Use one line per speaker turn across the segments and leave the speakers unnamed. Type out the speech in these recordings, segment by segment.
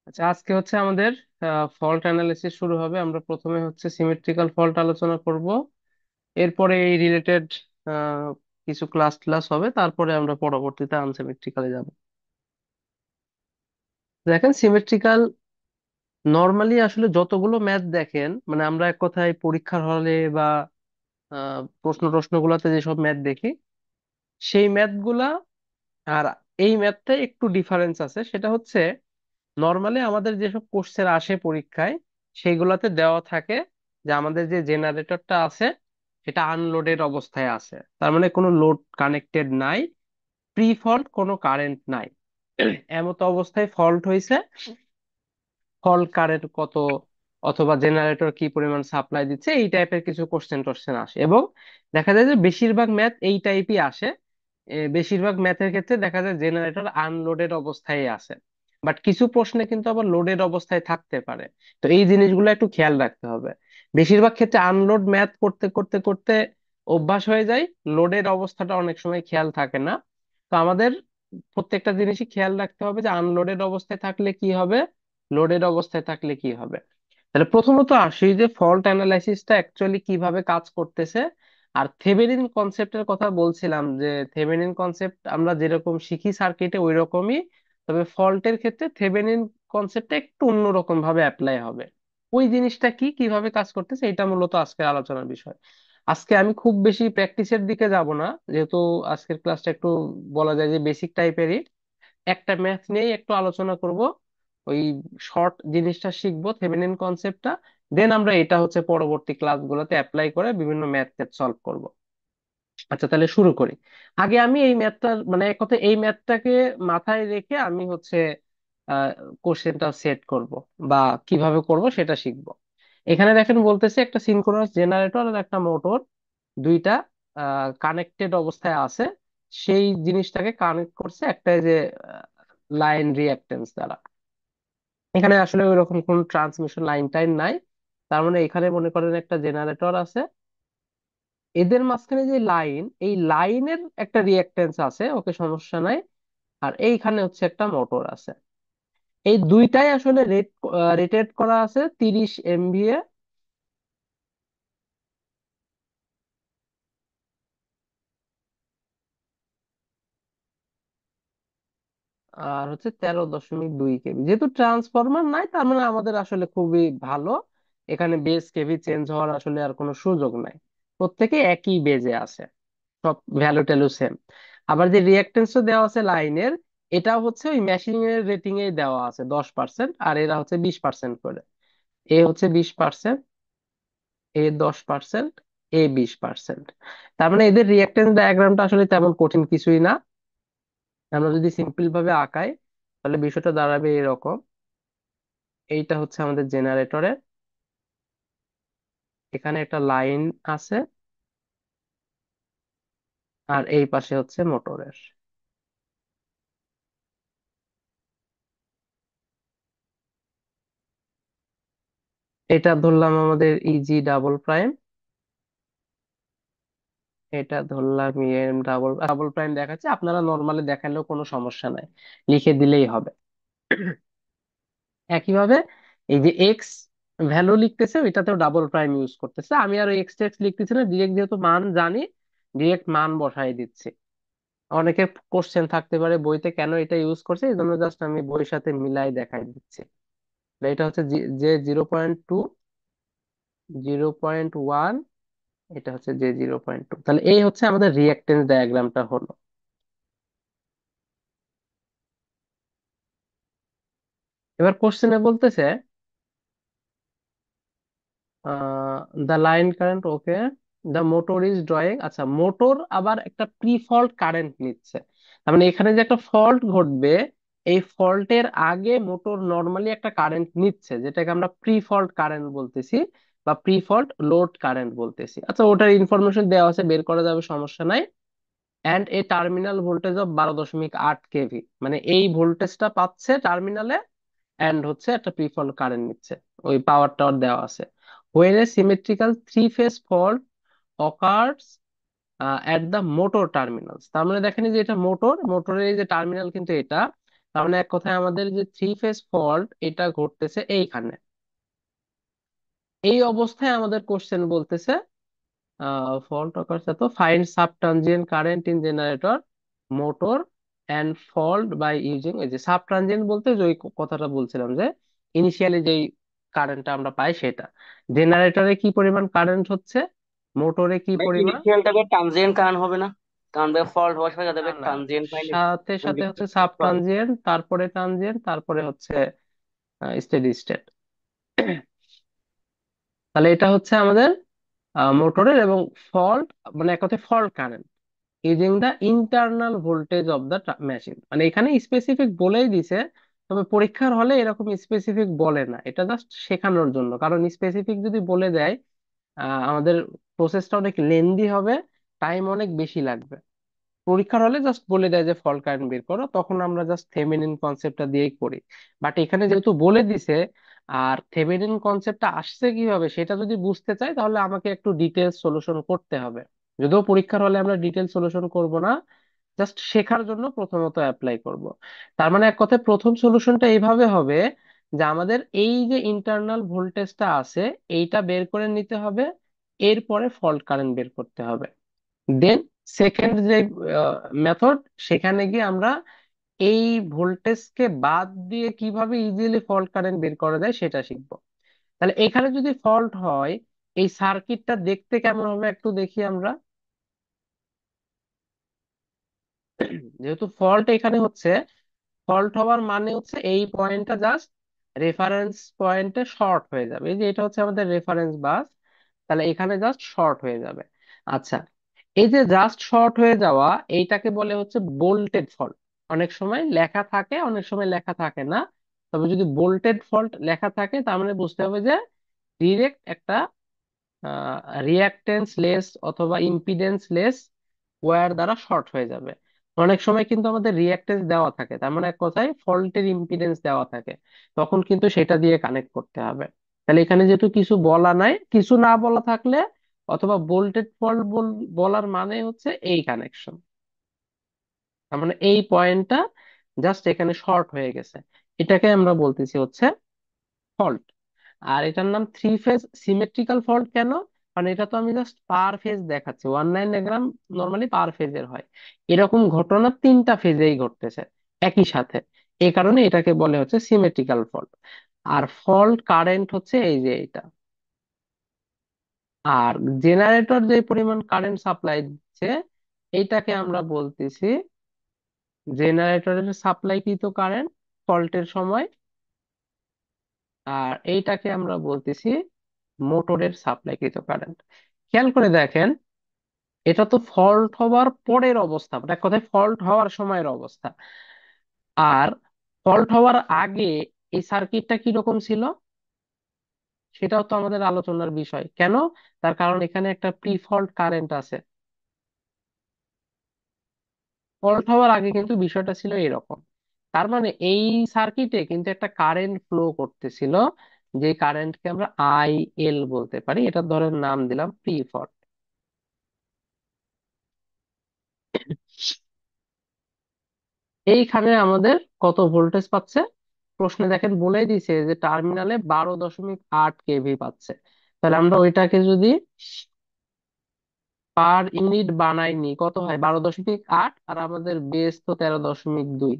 আচ্ছা, আজকে হচ্ছে আমাদের ফল্ট অ্যানালিসিস শুরু হবে। আমরা প্রথমে হচ্ছে সিমেট্রিক্যাল ফল্ট আলোচনা করব। এরপরে এই রিলেটেড কিছু ক্লাস ক্লাস হবে, তারপরে আমরা পরবর্তীতে আনসিমেট্রিক্যালে যাব। দেখেন, সিমেট্রিক্যাল নর্মালি আসলে যতগুলো ম্যাথ দেখেন, মানে আমরা এক কথায় পরীক্ষার হলে বা প্রশ্ন প্রশ্নগুলোতে যেসব ম্যাথ দেখি, সেই ম্যাথগুলা আর এই ম্যাথটা একটু ডিফারেন্স আছে। সেটা হচ্ছে নর্মালি আমাদের যেসব কোর্সের আসে পরীক্ষায়, সেইগুলোতে দেওয়া থাকে যে আমাদের যে জেনারেটরটা আছে সেটা আনলোডেড অবস্থায় আছে, তার মানে কোনো লোড কানেক্টেড নাই, প্রি ফল্ট কোনো কারেন্ট নাই, এমতো অবস্থায় ফল্ট হয়েছে। ফল্ট কারেন্ট কত, অথবা জেনারেটর কি পরিমাণ সাপ্লাই দিচ্ছে, এই টাইপের কিছু কোশ্চেন টোশ্চেন আসে। এবং দেখা যায় যে বেশিরভাগ ম্যাথ এই টাইপই আসে। বেশিরভাগ ম্যাথের ক্ষেত্রে দেখা যায় জেনারেটর আনলোডেড অবস্থায় আছে, বাট কিছু প্রশ্নে কিন্তু আবার লোডেড অবস্থায় থাকতে পারে। তো এই জিনিসগুলো একটু খেয়াল রাখতে হবে। বেশিরভাগ ক্ষেত্রে আনলোড ম্যাথ করতে করতে করতে অভ্যাস হয়ে যায়, লোডেড অবস্থাটা অনেক সময় খেয়াল থাকে না। তো আমাদের প্রত্যেকটা জিনিসই খেয়াল রাখতে হবে যে আনলোডেড অবস্থায় থাকলে কি হবে, লোডেড অবস্থায় থাকলে কি হবে। তাহলে প্রথমত আসি যে ফল্ট অ্যানালাইসিসটা অ্যাকচুয়ালি কিভাবে কাজ করতেছে। আর থেভেনিন কনসেপ্টের কথা বলছিলাম, যে থেভেনিন কনসেপ্ট আমরা যেরকম শিখি সার্কিটে ওই রকমই, তবে ফল্টের ক্ষেত্রে থেভেনিন কনসেপ্টটা একটু অন্যরকম ভাবে অ্যাপ্লাই হবে। ওই জিনিসটা কি, কিভাবে কাজ করতেছে, এটা মূলত আজকের আলোচনার বিষয়। আজকে আমি খুব বেশি প্র্যাকটিসের দিকে যাব না, যেহেতু আজকের ক্লাসটা একটু বলা যায় যে বেসিক টাইপেরই। একটা ম্যাথ নিয়েই একটু আলোচনা করব, ওই শর্ট জিনিসটা শিখবো, থেভেনিন কনসেপ্টটা। দেন আমরা এটা হচ্ছে পরবর্তী ক্লাসগুলোতে অ্যাপ্লাই করে বিভিন্ন ম্যাথ সলভ করব। আচ্ছা, তাহলে শুরু করি। আগে আমি এই ম্যাথটা, মানে এক কথা এই ম্যাথটাকে মাথায় রেখে আমি হচ্ছে কোশ্চেনটা সেট করব বা কিভাবে করব সেটা শিখবো। এখানে দেখেন বলতেছে একটা সিনক্রোনাস জেনারেটর আর একটা মোটর, দুইটা কানেক্টেড অবস্থায় আছে। সেই জিনিসটাকে কানেক্ট করছে একটা এই যে লাইন রিঅ্যাকটেন্স দ্বারা। এখানে আসলে ওই রকম কোন ট্রান্সমিশন লাইন টাইন নাই। তার মানে এখানে মনে করেন একটা জেনারেটর আছে, এদের মাঝখানে যে লাইন, এই লাইনের একটা রিঅ্যাকটেন্স আছে, ওকে সমস্যা নাই। আর এইখানে হচ্ছে একটা মোটর আছে। এই দুইটাই আসলে রেটেড করা আছে 30 MVA, আর হচ্ছে 13.2 কেভি। যেহেতু ট্রান্সফরমার নাই, তার মানে আমাদের আসলে খুবই ভালো। এখানে বেস কেভি চেঞ্জ হওয়ার আসলে আর কোনো সুযোগ নাই, প্রত্যেকে একই বেজে আছে, সব ভ্যালু ট্যালু সেম। আবার যে রিঅ্যাকটেন্সটা দেওয়া আছে লাইনের, এটা হচ্ছে ওই মেশিং এর রেটিং এ দেওয়া আছে 10%, আর এরা হচ্ছে 20% করে। এ হচ্ছে 20%, এ 10%, এ 20%। তার মানে এদের রিঅ্যাকটেন্স ডায়াগ্রামটা আসলে তেমন কঠিন কিছুই না। আমরা যদি সিম্পল ভাবে আঁকাই, তাহলে বিষয়টা দাঁড়াবে এরকম। এইটা হচ্ছে আমাদের জেনারেটরের, এখানে একটা লাইন আছে, আর এই পাশে হচ্ছে মোটরের। এটা ধরলাম আমাদের ইজি ডাবল প্রাইম, এটা ধরলাম ইএম ডাবল ডাবল প্রাইম দেখাচ্ছে, আপনারা নর্মালি দেখালেও কোনো সমস্যা নাই, লিখে দিলেই হবে। একইভাবে এই যে এক্স ভ্যালু লিখতেছে, ওইটাতেও ডাবল প্রাইম ইউজ করতেছে। আমি আর এক্স টেক্স লিখতেছি না, ডিরেক্ট যেহেতু মান জানি, ডিরেক্ট মান বসাই দিচ্ছি। অনেকে কোশ্চেন থাকতে পারে বইতে কেন এটা ইউজ করছে, এই জন্য জাস্ট আমি বইয়ের সাথে মিলাই দেখাই দিচ্ছি। এটা হচ্ছে যে 0.2, 0.1, এটা হচ্ছে যে 0.2। তাহলে এই হচ্ছে আমাদের রিঅ্যাকটেন্স ডায়াগ্রামটা হলো। এবার কোশ্চেনে বলতেছে the line current, okay, the motor is drawing. আচ্ছা, মোটর আবার একটা প্রি ফল্ট কারেন্ট নিচ্ছে। তার মানে এখানে যে একটা ফল্ট ঘটবে, এই ফল্টের আগে মোটর নর্মালি একটা কারেন্ট নিচ্ছে, যেটাকে আমরা প্রি ফল্ট কারেন্ট বলতেছি বা প্রি ফল্ট লোড কারেন্ট বলতেছি। আচ্ছা, ওটার ইনফরমেশন দেওয়া আছে, বের করা যাবে, সমস্যা নাই। And a terminal voltage of 12.8 kV, মানে এই ভোল্টেজটা পাচ্ছে টার্মিনালে, এন্ড হচ্ছে একটা প্রিফল কারেন্ট নিচ্ছে, ওই পাওয়ার টাওয়ার দেওয়া আছে। When a symmetrical three phase fault occurs at the motor terminals. তার মানে দেখেন এই যে এটা মোটর, মোটরের এই যে টার্মিনাল কিন্তু এটা, তার মানে এক কথায় আমাদের যে থ্রি ফেজ ফল্ট এটা ঘটতেছে এইখানে। এই অবস্থায় আমাদের কোশ্চেন বলতেছে ফল্ট occurs তো find sub transient current in generator motor and fault by using. এই যে সাব ট্রানজিয়েন্ট বলতে যে ওই কথাটা বলছিলাম যে ইনিশিয়ালি যেই কারেন্টটা আমরা পাই সেটা, জেনারেটরে কি পরিমাণ কারেন্ট হচ্ছে, মোটরে কি
ভাই
পরিমাণ।
ইনিশিয়ালটাকে ট্রানজিয়েন্ট কারেন্ট হবে না? কারণ ভাই ফল্ট হওয়ার সাথে
না
যাবে
না,
ট্রানজিয়েন্ট পাইলে
সাথে সাথে হচ্ছে সাব ট্রানজিয়েন্ট, তারপরে ট্রানজিয়েন্ট, তারপরে হচ্ছে স্টেডি স্টেট। তাহলে এটা হচ্ছে আমাদের মোটরের এবং ফল্ট, মানে এক কথায় fault current using the internal voltage of the machine. মানে এখানে স্পেসিফিক বলেই দিছে, তবে পরীক্ষার হলে এরকম স্পেসিফিক বলে না, এটা জাস্ট শেখানোর জন্য। কারণ স্পেসিফিক যদি বলে দেয় আমাদের প্রসেসটা অনেক লেন্দি হবে, টাইম অনেক বেশি লাগবে। পরীক্ষার হলে জাস্ট বলে দেয় যে ফল্ট কারেন্ট বের করো, তখন আমরা জাস্ট থেভেনিন কনসেপ্টটা দিয়েই করি। বাট এখানে যেহেতু বলে দিছে, আর থেভেনিন কনসেপ্টটা আসছে কিভাবে সেটা যদি বুঝতে চাই তাহলে আমাকে একটু ডিটেলস সলিউশন করতে হবে। যদিও পরীক্ষার হলে আমরা ডিটেল সলিউশন করব না, জাস্ট শেখার জন্য প্রথমত অ্যাপ্লাই করব। তার মানে এক কথায় প্রথম সলিউশনটা এইভাবে হবে যে আমাদের এই যে ইন্টারনাল ভোল্টেজটা আছে এইটা বের করে নিতে হবে, এরপরে ফল্ট কারেন্ট বের করতে হবে। দেন সেকেন্ড যে মেথড, সেখানে গিয়ে আমরা এই ভোল্টেজকে বাদ দিয়ে কিভাবে ইজিলি ফল্ট কারেন্ট বের করা যায় সেটা শিখবো। তাহলে এখানে যদি ফল্ট হয় এই সার্কিটটা দেখতে কেমন হবে একটু দেখি আমরা। যেহেতু ফল্ট এখানে হচ্ছে, ফল্ট হওয়ার মানে হচ্ছে এই পয়েন্টটা জাস্ট রেফারেন্স পয়েন্টে শর্ট হয়ে যাবে। এই যে এটা হচ্ছে আমাদের রেফারেন্স বাস, তাহলে এখানে জাস্ট শর্ট হয়ে যাবে। আচ্ছা, এই যে জাস্ট শর্ট হয়ে যাওয়া এইটাকে বলে হচ্ছে বোল্টেড ফল্ট। অনেক সময় লেখা থাকে, অনেক সময় লেখা থাকে না। তবে যদি বোল্টেড ফল্ট লেখা থাকে তার মানে বুঝতে হবে যে ডিরেক্ট একটা রিয়াক্টেন্স লেস অথবা ইম্পিডেন্স লেস ওয়্যার দ্বারা শর্ট হয়ে যাবে। অনেক সময় কিন্তু আমাদের রিয়াক্টেন্স দেওয়া থাকে, তার মানে এক কথায় ফল্টের ইম্পিডেন্স দেওয়া থাকে, তখন কিন্তু সেটা দিয়ে কানেক্ট করতে হবে। তাহলে এখানে যেহেতু কিছু বলা নাই, কিছু না বলা থাকলে অথবা বোল্টেড ফল্ট বলার মানে হচ্ছে এই কানেকশন, তার মানে এই পয়েন্টটা জাস্ট এখানে শর্ট হয়ে গেছে, এটাকে আমরা বলতেছি হচ্ছে ফল্ট। আর এটার নাম থ্রি ফেজ সিমেট্রিক্যাল ফল্ট কেন? কারণ এটা তো আমি জাস্ট পার ফেজ দেখাচ্ছি, 1 ডায়াগ্রাম নর্মালি পার ফেজের হয়, এরকম ঘটনা 3টা ফেজেই ঘটতেছে একই সাথে, এই কারণে এটাকে বলে হচ্ছে সিমেট্রিক্যাল ফল্ট। আর ফল্ট কারেন্ট হচ্ছে এই যে এটা। আর জেনারেটর যে পরিমাণ কারেন্ট সাপ্লাই দিচ্ছে এইটাকে আমরা বলতেছি জেনারেটরের সাপ্লাইকৃত কারেন্ট ফল্টের সময়। আর এইটাকে আমরা বলতেছি মোটরের সাপ্লাইকৃত কারেন্ট। খেয়াল করে দেখেন, এটা তো ফল্ট হওয়ার পরের অবস্থা, মানে এক কথায় ফল্ট হওয়ার সময়ের অবস্থা। আর ফল্ট হওয়ার আগে এই সার্কিটটা কি রকম ছিল সেটাও তো আমাদের আলোচনার বিষয়। কেন? তার কারণ এখানে একটা প্রি ফল্ট কারেন্ট আছে। ফল্ট হওয়ার আগে কিন্তু বিষয়টা ছিল এরকম। তার মানে এই সার্কিটে কিন্তু একটা কারেন্ট ফ্লো করতেছিল, যে কারেন্টকে আমরা IL বলতে পারি, এটা ধরেন নাম দিলাম প্রি ফল্ট। এইখানে আমাদের কত ভোল্টেজ পাচ্ছে, প্রশ্নে দেখেন বলেই দিছে যে টার্মিনালে 12.8 কেভি পাচ্ছে। তাহলে আমরা ওইটাকে যদি পার ইউনিট বানাইনি কত হয়, 12.8, আর আমাদের বেস তো 13.2।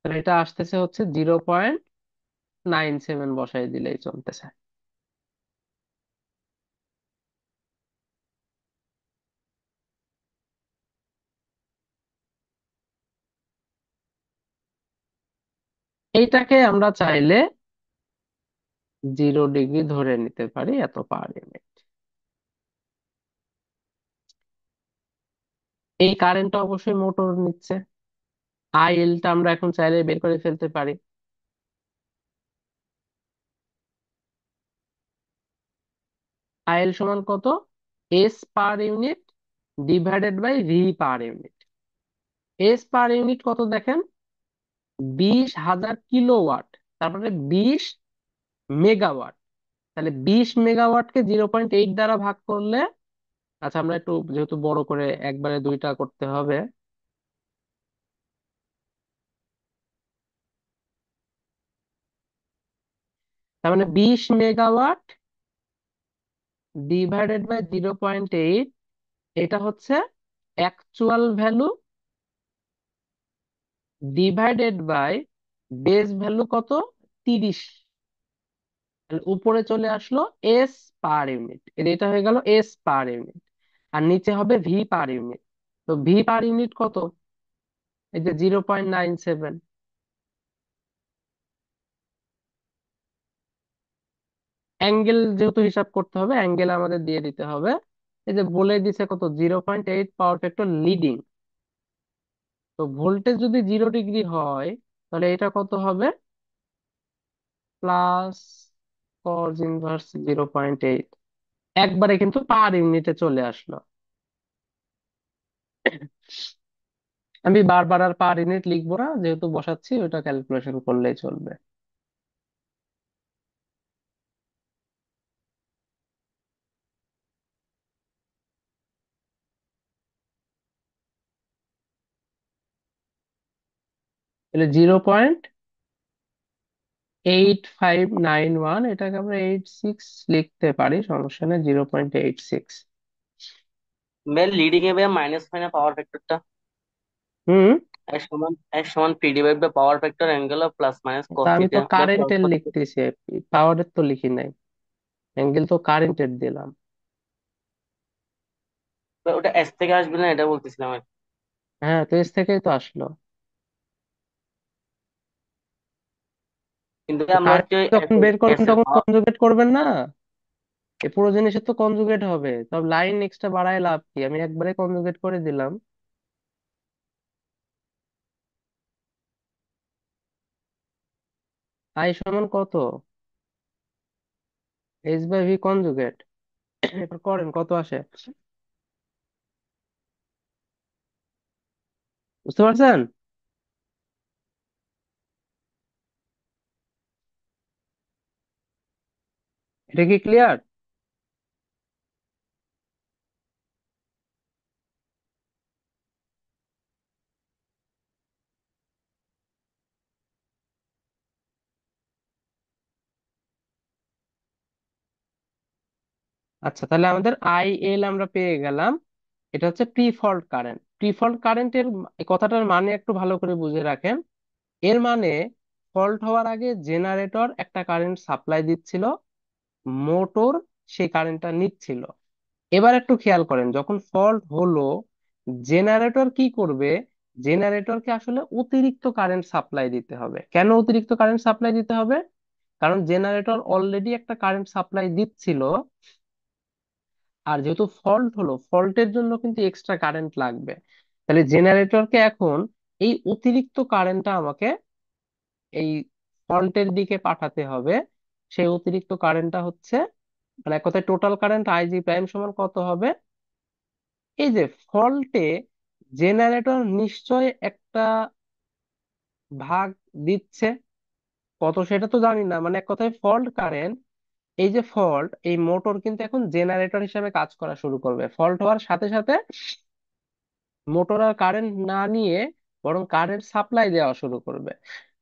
তাহলে এটা আসতেছে হচ্ছে 0.97 বসাই দিলেই চলতেছে। এইটাকে আমরা চাইলে 0 ডিগ্রি ধরে নিতে পারি, এত পার ইউনিট। এই কারেন্টটা অবশ্যই মোটর নিচ্ছে। IL টা আমরা এখন চাইলে বের করে ফেলতে পারি। IL সমান কত? S per unit divided by V per unit. S per unit কত দেখেন, 20,000 কিলোওয়াট, তারপরে 20 মেগাওয়াট। তাহলে 20 মেগাওয়াটকে 0.8 দ্বারা ভাগ করলে, আচ্ছা আমরা একটু যেহেতু বড় করে একবারে দুইটা করতে হবে, তার মানে 20 মেগাওয়াট ডিভাইডেড বাই 0.8, এটা হচ্ছে actual value divided by base value কত, 30। তাহলে উপরে চলে আসলো এস পার ইউনিট, এটা হয়ে গেল এস পার ইউনিট, আর নিচে হবে ভি পার ইউনিট। তো ভি পার ইউনিট কত, এই যে 0.97। অ্যাঙ্গেল যেহেতু হিসাব করতে হবে, অ্যাঙ্গেল আমাদের দিয়ে দিতে হবে। এই যে বলে দিছে কত, 0.8 পাওয়ার ফ্যাক্টর লিডিং। তো ভোল্টেজ যদি 0 ডিগ্রি হয়, তাহলে এটা কত হবে, প্লাস কজ ইনভার্স 0.8, একবারে কিন্তু পার ইউনিটে চলে আসলো। আমি বারবার আর পার ইউনিট লিখবো না, যেহেতু বসাচ্ছি ওটা ক্যালকুলেশন করলেই চলবে। তাহলে 0.8591, এটাকে আমরা 86 লিখতে পারি, সমস্যা নেই, 0.86।
ভাই লিডিং এ ভাই মাইনাস হয় না পাওয়ার ফ্যাক্টরটা?
হুম।
এক সমান P divide by power factor angle of plus minus
তা
কস
আমি তো
থিটা বা কস
কারেন্টের
ফর্টি।
লিখতেছি, পাওয়ারের তো লিখি নাই, অ্যাঙ্গেল তো কারেন্টের দিলাম।
ওটা এস থেকে আসবে না, এটা বলতেছিলাম আর কি।
হ্যাঁ, তো এস থেকেই তো আসলো।
কিন্তু
তো
আমরা
কারেন্ট
হচ্ছে
যখন বের
এস
করবেন
এর
তখন
power-
কনজুগেট করবেন না, এই পুরো জিনিসের তো কনজুগেট হবে, তবে লাইন এক্সট্রা বাড়ায় লাভ কি, আমি একবারে কনজুগেট করে দিলাম। আই সমান কত, এইচ বাই ভি কনজুগেট, এবার করেন কত আসে, বুঝতে পারছেন? এটা কি ক্লিয়ার? আচ্ছা, তাহলে আমাদের আই এল আমরা পেয়ে গেলাম। এটা হচ্ছে pre fault current. Pre fault কারেন্টের এই কথাটার মানে একটু ভালো করে বুঝে রাখেন। এর মানে ফল্ট হওয়ার আগে জেনারেটর একটা কারেন্ট সাপ্লাই দিচ্ছিল, মোটর সেই কারেন্টটা নিচ্ছিল। এবার একটু খেয়াল করেন, যখন ফল্ট হলো জেনারেটর কি করবে, জেনারেটরকে আসলে অতিরিক্ত কারেন্ট সাপ্লাই দিতে হবে। কেন অতিরিক্ত কারেন্ট সাপ্লাই দিতে হবে? কারণ জেনারেটর অলরেডি একটা কারেন্ট সাপ্লাই দিচ্ছিল, আর যেহেতু ফল্ট হলো, ফল্টের জন্য কিন্তু এক্সট্রা কারেন্ট লাগবে। তাহলে জেনারেটরকে এখন এই অতিরিক্ত কারেন্টটা আমাকে এই ফল্টের দিকে পাঠাতে হবে। সেই অতিরিক্ত কারেন্টটা হচ্ছে, মানে এক কথায় টোটাল কারেন্ট আইজি প্রাইম সমান কত হবে, এই যে ফল্টে জেনারেটর নিশ্চয় একটা ভাগ দিচ্ছে, কত সেটা তো জানি না, মানে এক কথায় ফল্ট কারেন্ট, এই যে ফল্ট, এই মোটর কিন্তু এখন জেনারেটর হিসেবে কাজ করা শুরু করবে। ফল্ট হওয়ার সাথে সাথে মোটর আর কারেন্ট না নিয়ে বরং কারেন্ট সাপ্লাই দেওয়া শুরু করবে।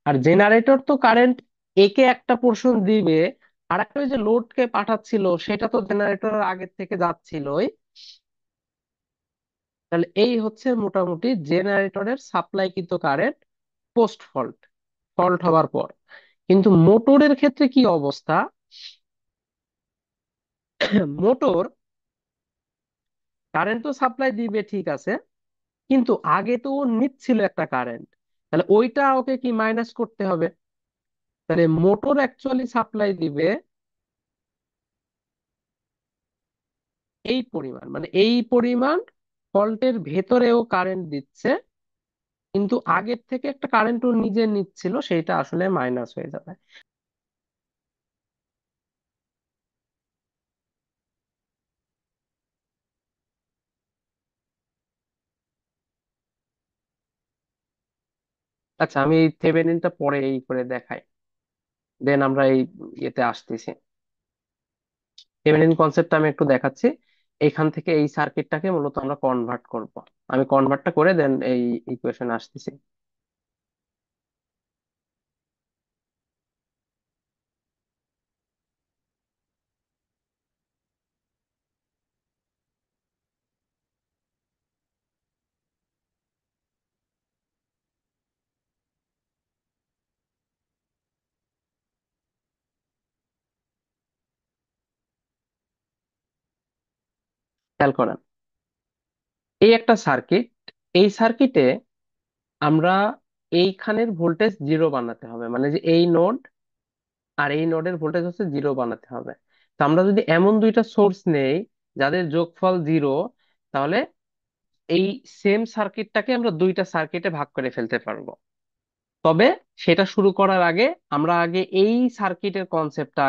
আর জেনারেটর তো কারেন্ট একে একটা পোর্শন দিবে, আর একটা ওই যে লোডকে পাঠাচ্ছিল সেটা তো জেনারেটর আগের থেকে যাচ্ছিলই। তাহলে এই হচ্ছে মোটামুটি জেনারেটরের সাপ্লাই কিন্তু কারেন্ট পোস্ট ফল্ট, ফল্ট হওয়ার পর। কিন্তু মোটরের ক্ষেত্রে কি অবস্থা, মোটর কারেন্ট তো সাপ্লাই দিবে ঠিক আছে, কিন্তু আগে তো ও নিচ্ছিল একটা কারেন্ট, তাহলে ওইটা ওকে কি মাইনাস করতে হবে। তাহলে মোটর অ্যাকচুয়ালি সাপ্লাই দিবে এই পরিমাণ, মানে এই পরিমাণ ফল্টের ভেতরেও কারেন্ট দিচ্ছে, কিন্তু আগের থেকে একটা কারেন্ট ও নিজে নিচ্ছিল, সেইটা আসলে মাইনাস হয়ে যাবে। আচ্ছা, আমি এই থেভেনিনটা পরে এই করে দেখাই, দেন আমরা এই ইয়েতে আসতেছি। থেভেনিন কনসেপ্ট আমি একটু দেখাচ্ছি। এইখান থেকে এই সার্কিটটাকে মূলত আমরা কনভার্ট করব। আমি কনভার্টটা করে দেন এই ইকুয়েশন আসতেছি। খেয়াল করেন, এই একটা সার্কিট, এই সার্কিটে আমরা এইখানের ভোল্টেজ জিরো বানাতে হবে, মানে যে এই নোড আর এই নোডের ভোল্টেজ হচ্ছে জিরো বানাতে হবে। তো আমরা যদি এমন দুইটা সোর্স নেই যাদের যোগফল জিরো, তাহলে এই সেম সার্কিটটাকে আমরা দুইটা সার্কিটে ভাগ করে ফেলতে পারবো। তবে সেটা শুরু করার আগে আমরা আগে এই সার্কিটের কনসেপ্টটা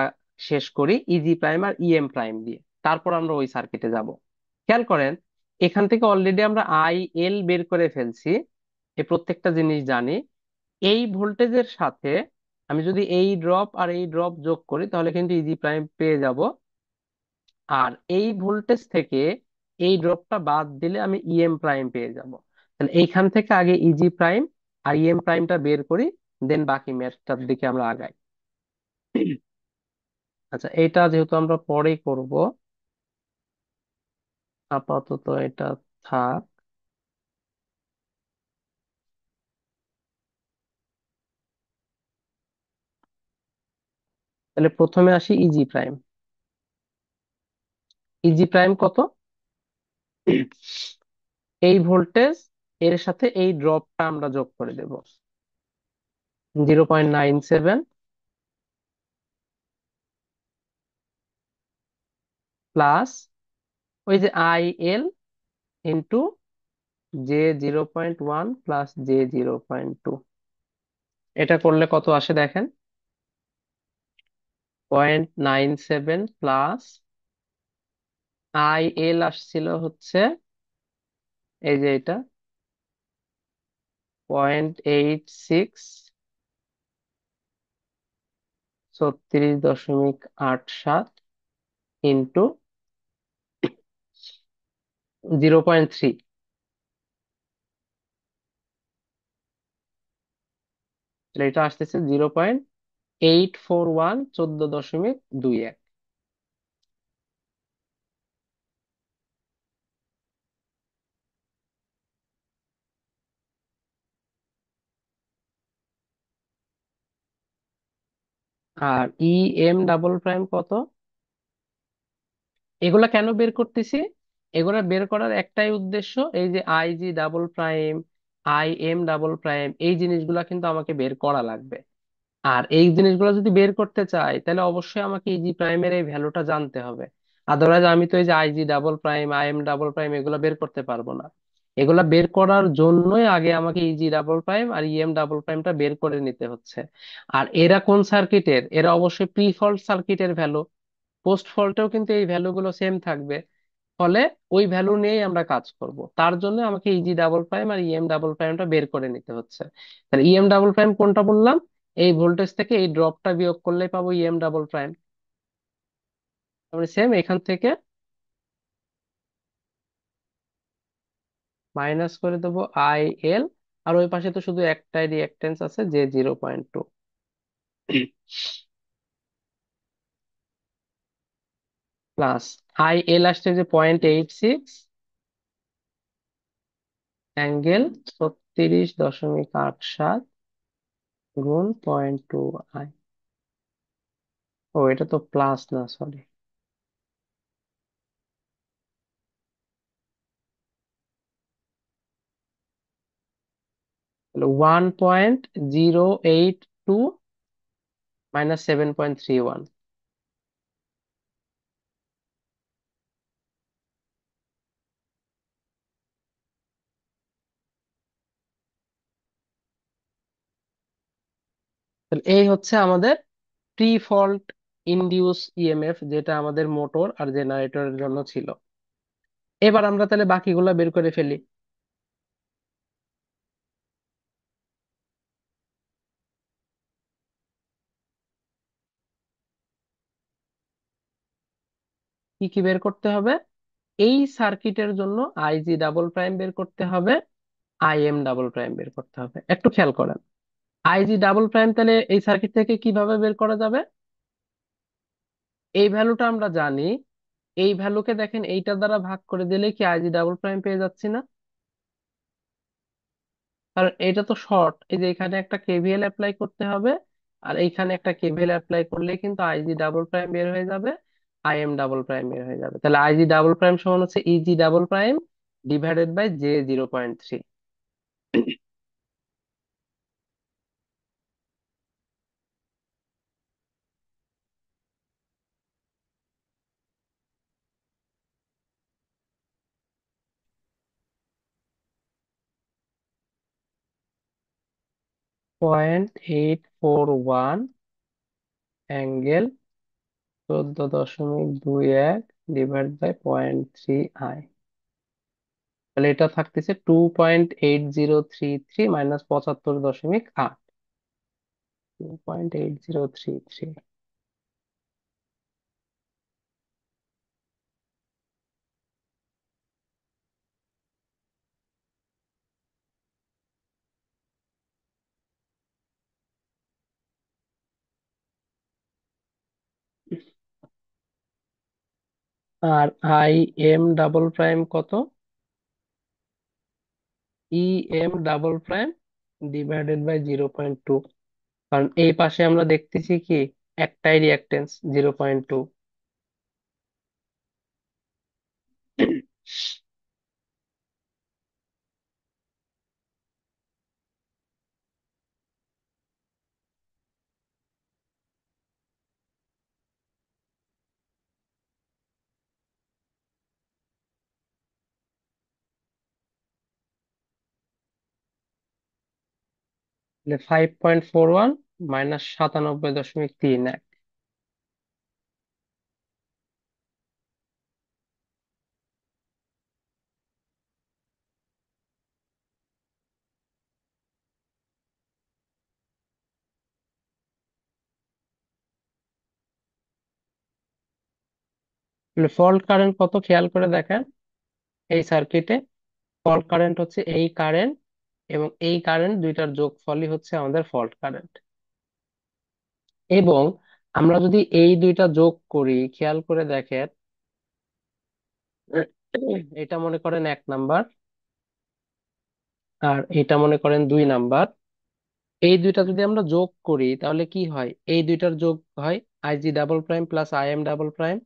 শেষ করি ইজি প্রাইম আর ইএম প্রাইম দিয়ে, তারপর আমরা ওই সার্কিটে যাব। খেয়াল করেন, এখান থেকে অলরেডি আমরা আই এল বের করে ফেলছি, এই প্রত্যেকটা জিনিস জানি। এই ভোল্টেজের সাথে আমি যদি এই ড্রপ আর এই ড্রপ যোগ করি তাহলে কিন্তু ইজি প্রাইম পেয়ে যাব। আর এই ভোল্টেজ থেকে এই ড্রপটা বাদ দিলে আমি ইএম প্রাইম পেয়ে যাব। তাহলে এইখান থেকে আগে ইজি প্রাইম আর ইএম প্রাইমটা বের করি, দেন বাকি ম্যাথটার দিকে আমরা আগাই। আচ্ছা, এটা যেহেতু আমরা পরেই করব, আপাতত এটা থাক। তাহলে প্রথমে আসি ইজি প্রাইম। ইজি প্রাইম কত? এই ভোল্টেজ এর সাথে এই ড্রপটা আমরা যোগ করে দেব, 0.97 প্লাস ওই যে I L into J0.1 plus J0.2। এটা করলে কত আসে দেখেন, 0.97 প্লাস আই এল আসছিল হচ্ছে এই যে এটা 0.86, 36.87 ইন্টু 0.3। এটা আসতেছে 0.841, 14.21। আর ই এম ডাবল প্রাইম কত? এগুলা কেন বের করতেছি? এগুলা বের করার একটাই উদ্দেশ্য, এই যে I G double prime, I M double prime, এই জিনিসগুলা কিন্তু আমাকে বের করা লাগবে। আর এই জিনিসগুলো যদি বের করতে চাই তাহলে অবশ্যই আমাকে ইজি প্রাইমের এই ভ্যালুটা জানতে হবে। আদারওয়াইজ আমি তো এই যে IG double prime, I M double prime এগুলো বের করতে পারবো না। এগুলা বের করার জন্যই আগে আমাকে ইজি ডাবল প্রাইম আর ইএম ডাবল প্রাইমটা বের করে নিতে হচ্ছে। আর এরা কোন সার্কিটের? এরা অবশ্যই প্রি ফল্ট সার্কিটের ভ্যালু। পোস্ট ফল্টেও কিন্তু এই ভ্যালুগুলো সেম থাকবে। ফলে ওই ভ্যালু নিয়েই আমরা কাজ করব, তার জন্য আমাকে ইজি ডাবল প্রাইম আর ইএম ডাবল প্রাইমটা বের করে নিতে হচ্ছে। তাহলে ইএম ডাবল প্রাইম কোনটা বললাম? এই ভোল্টেজ থেকে এই ড্রপটা বিয়োগ করলেই পাবো ইএম ডাবল প্রাইম। তাহলে সেম এখান থেকে মাইনাস করে দেবো আই এল, আর ওই পাশে তো শুধু একটাই রিঅ্যাকটেন্স আছে, J0.2 প্লাস আই এল আসছে যে 0.86 অ্যাঙ্গেল 36.87 গুণ 0.2 আই। ও, এটা তো প্লাস না, সরি। 1.082 মাইনাস 7.31। তাহলে এই হচ্ছে আমাদের প্রি ফল্ট ইনডিউস ইএমএফ, যেটা আমাদের মোটর আর জেনারেটরের জন্য ছিল। এবার আমরা তাহলে বাকিগুলা বের করে ফেলি। কি কি বের করতে হবে? এই সার্কিটের জন্য আইজি ডাবল প্রাইম বের করতে হবে, আইএম ডাবল প্রাইম বের করতে হবে। একটু খেয়াল করেন, আইজি ডাবল প্রাইম তাহলে এই সার্কিট থেকে কিভাবে বের করা যাবে? এই ভ্যালুটা আমরা জানি, এই ভ্যালুকে দেখেন এইটা দ্বারা ভাগ করে দিলে কি আইজি ডাবল প্রাইম পেয়ে যাচ্ছি না? কারণ এটা তো শর্ট, এই যে এখানে একটা কেভিএল অ্যাপ্লাই করতে হবে, আর এইখানে একটা কেভিএল অ্যাপ্লাই করলে কিন্তু আইজি ডাবল প্রাইম বের হয়ে যাবে, আইএম ডাবল প্রাইম বের হয়ে যাবে। তাহলে আইজি ডাবল প্রাইম সমান হচ্ছে E G double prime divided by J 0.3। .841 angle 14.21 divide by 0.3 I. তাহলে এটা থাকতেছে 2.8033 মাইনাস 75.8, 2.8033। আর আই এম ডাবল প্রাইম কত? E M double prime divided by 0.2। কারণ এই পাশে আমরা দেখতেছি কি একটাই রিয়াক্টেন্স 0.2। 5.41 মাইনাস 97.31। ফল্ট কারেন্ট কত খেয়াল করে দেখেন এই সার্কিটে। ফল্ট কারেন্ট হচ্ছে এই কারেন্ট এবং এই কারেন্ট দুইটার যোগফলই হচ্ছে আমাদের ফল্ট কারেন্ট। এবং আমরা যদি এই দুইটা যোগ করি, খেয়াল করে দেখেন, এটা মনে করেন 1 নাম্বার আর এটা মনে করেন 2 নাম্বার। এই দুইটা যদি আমরা যোগ করি তাহলে কি হয়? এই দুইটার যোগ হয় I G double prime plus I M double prime.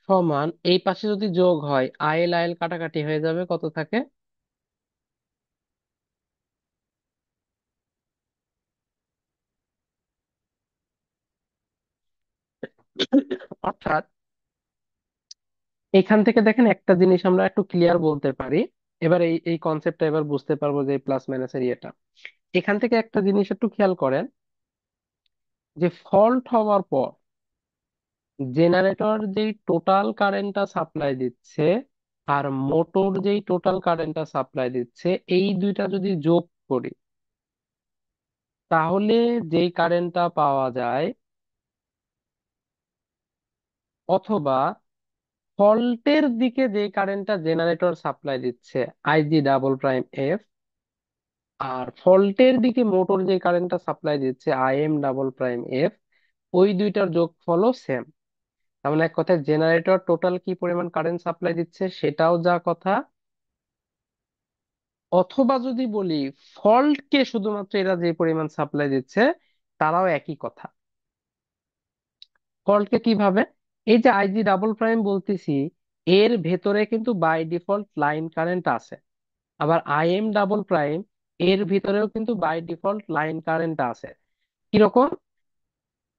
সমান এই পাশে যদি যোগ হয় আইএল আইএল কাটাকাটি হয়ে যাবে, কত থাকে? অর্থাৎ এখান থেকে দেখেন একটা জিনিস আমরা একটু ক্লিয়ার বলতে পারি। এবার এই এই কনসেপ্টটা এবার বুঝতে পারবো যে প্লাস মাইনাসের ইয়েটা। এখান থেকে একটা জিনিস একটু খেয়াল করেন, যে ফল্ট হওয়ার পর জেনারেটর যেই টোটাল কারেন্টটা সাপ্লাই দিচ্ছে আর মোটর যেই টোটাল কারেন্টটা সাপ্লাই দিচ্ছে, এই দুইটা যদি যোগ করি তাহলে যেই কারেন্টটা পাওয়া যায়, অথবা ফল্টের দিকে যে কারেন্টটা জেনারেটর সাপ্লাই দিচ্ছে আইজি ডাবল প্রাইম এফ, আর ফল্টের দিকে মোটর যে কারেন্টটা সাপ্লাই দিচ্ছে আইএম ডাবল প্রাইম এফ, ওই দুইটার যোগফলও সেম। তার মানে এক কথায় জেনারেটর টোটাল কি পরিমাণ কারেন্ট সাপ্লাই দিচ্ছে সেটাও যা কথা, অথবা যদি বলি ফল্টকে শুধুমাত্র এরা যে পরিমাণ সাপ্লাই দিচ্ছে তারাও একই কথা। ফল্টকে কিভাবে? এই যে আইজি ডাবল প্রাইম বলতেছি, এর ভেতরে কিন্তু বাই ডিফল্ট লাইন কারেন্ট আছে। আবার আইএম ডাবল প্রাইম, এর ভিতরেও কিন্তু বাই ডিফল্ট লাইন কারেন্ট আছে। কিরকম?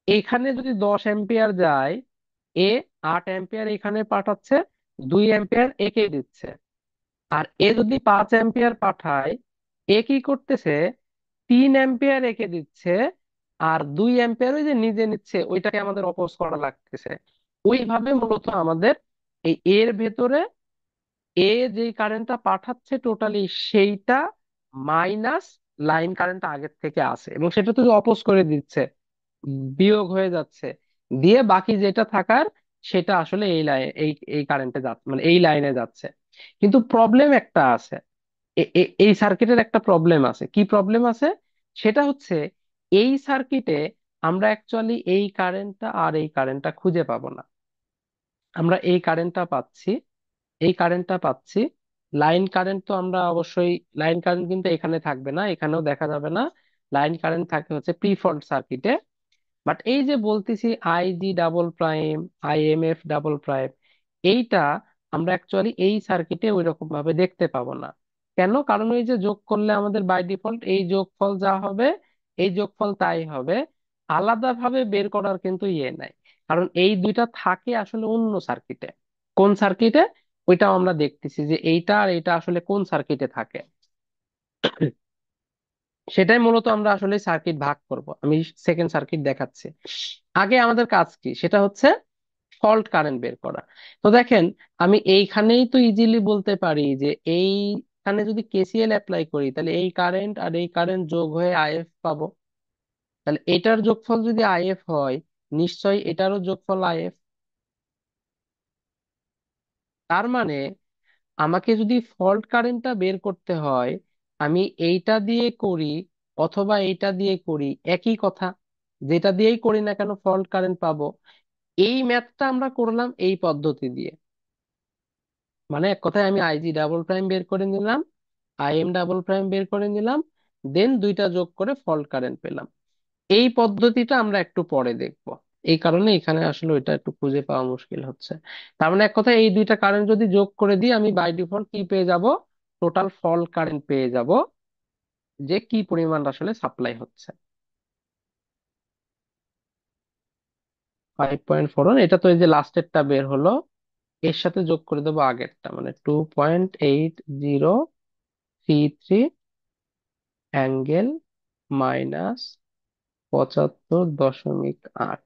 এইখানে যদি 10 অ্যাম্পিয়ার যায়, এ 8 অ্যাম্পিয়ার এখানে পাঠাচ্ছে, 2 অ্যাম্পিয়ার একে দিচ্ছে। আর এ যদি 5 অ্যাম্পিয়ার পাঠায়, এ কি করতেছে? 3 অ্যাম্পিয়ার একে দিচ্ছে, আর 2 অ্যাম্পিয়ার ওই যে নিজে নিচ্ছে, ওইটাকে আমাদের অপোজ করা লাগতেছে। ওইভাবে মূলত আমাদের এই এর ভেতরে এ যে কারেন্টটা পাঠাচ্ছে টোটালি সেইটা মাইনাস লাইন কারেন্টটা আগের থেকে আসে, এবং সেটা তো অপোজ করে দিচ্ছে, বিয়োগ হয়ে যাচ্ছে, দিয়ে বাকি যেটা থাকার সেটা আসলে এই লাইন, এই কারেন্টে যাচ্ছে, মানে এই লাইনে যাচ্ছে। কিন্তু প্রবলেম একটা আছে, এই সার্কিটের একটা প্রবলেম আছে। কি প্রবলেম আছে? সেটা হচ্ছে এই সার্কিটে আমরা অ্যাকচুয়ালি এই কারেন্টটা আর এই কারেন্টটা খুঁজে পাবো না। আমরা এই কারেন্টটা পাচ্ছি, লাইন কারেন্ট তো আমরা অবশ্যই, লাইন কারেন্ট কিন্তু এখানে থাকবে না, এখানেও দেখা যাবে না। লাইন কারেন্ট থাকে হচ্ছে প্রি ফল্ট সার্কিটে। বাট এই যে বলতেছি IG double prime, IMF double prime, এইটা আমরা অ্যাকচুয়ালি এই সার্কিটে ওই রকম ভাবে দেখতে পাবো না। কেন? কারণ ওই যে যোগ করলে আমাদের বাই ডিফল্ট এই যোগফল যা হবে, এই যোগফল তাই হবে। আলাদাভাবে বের করার কিন্তু ইয়ে নাই, কারণ এই দুইটা থাকে আসলে অন্য সার্কিটে। কোন সার্কিটে? ওইটাও আমরা দেখতেছি যে এইটা আর এইটা আসলে কোন সার্কিটে থাকে। সেটাই মূলত আমরা আসলে সার্কিট ভাগ করব। আমি সেকেন্ড সার্কিট দেখাচ্ছি। আগে আমাদের কাজ কি, সেটা হচ্ছে ফল্ট কারেন্ট বের করা। তো দেখেন, আমি এইখানেই তো ইজিলি বলতে পারি যে এইখানে যদি কেসিএল অ্যাপ্লাই করি তাহলে এই কারেন্ট আর এই কারেন্ট যোগ হয়ে আইএফ পাবো। তাহলে এটার যোগফল যদি আইএফ হয়, নিশ্চয়ই এটারও যোগফল আইএফ। তার মানে আমাকে যদি ফল্ট কারেন্টটা বের করতে হয়, আমি এইটা দিয়ে করি অথবা এইটা দিয়ে করি, একই কথা। যেটা দিয়েই করি না কেন ফল্ট কারেন্ট পাবো। এই ম্যাথটা আমরা করলাম এই পদ্ধতি দিয়ে। মানে এক কথায় আমি আইজি ডাবল প্রাইম বের করে নিলাম, আইএম ডাবল প্রাইম বের করে নিলাম, দেন দুইটা যোগ করে ফল্ট কারেন্ট পেলাম। এই পদ্ধতিটা আমরা একটু পরে দেখব। এই কারণে এখানে আসলে ওইটা একটু খুঁজে পাওয়া মুশকিল হচ্ছে। তার মানে এক কথায় এই দুইটা কারেন্ট যদি যোগ করে দিই, আমি বাই ডিফল্ট কি পেয়ে যাব? টোটাল ফল্ট কারেন্ট পেয়ে যাব, যে কি পরিমাণ আসলে সাপ্লাই হচ্ছে। 5.4, এটা তো এই যে লাস্টেরটা বের হলো, এর সাথে যোগ করে দেবো আগেরটা, মানে 2.8033 অ্যাঙ্গেল -75.8।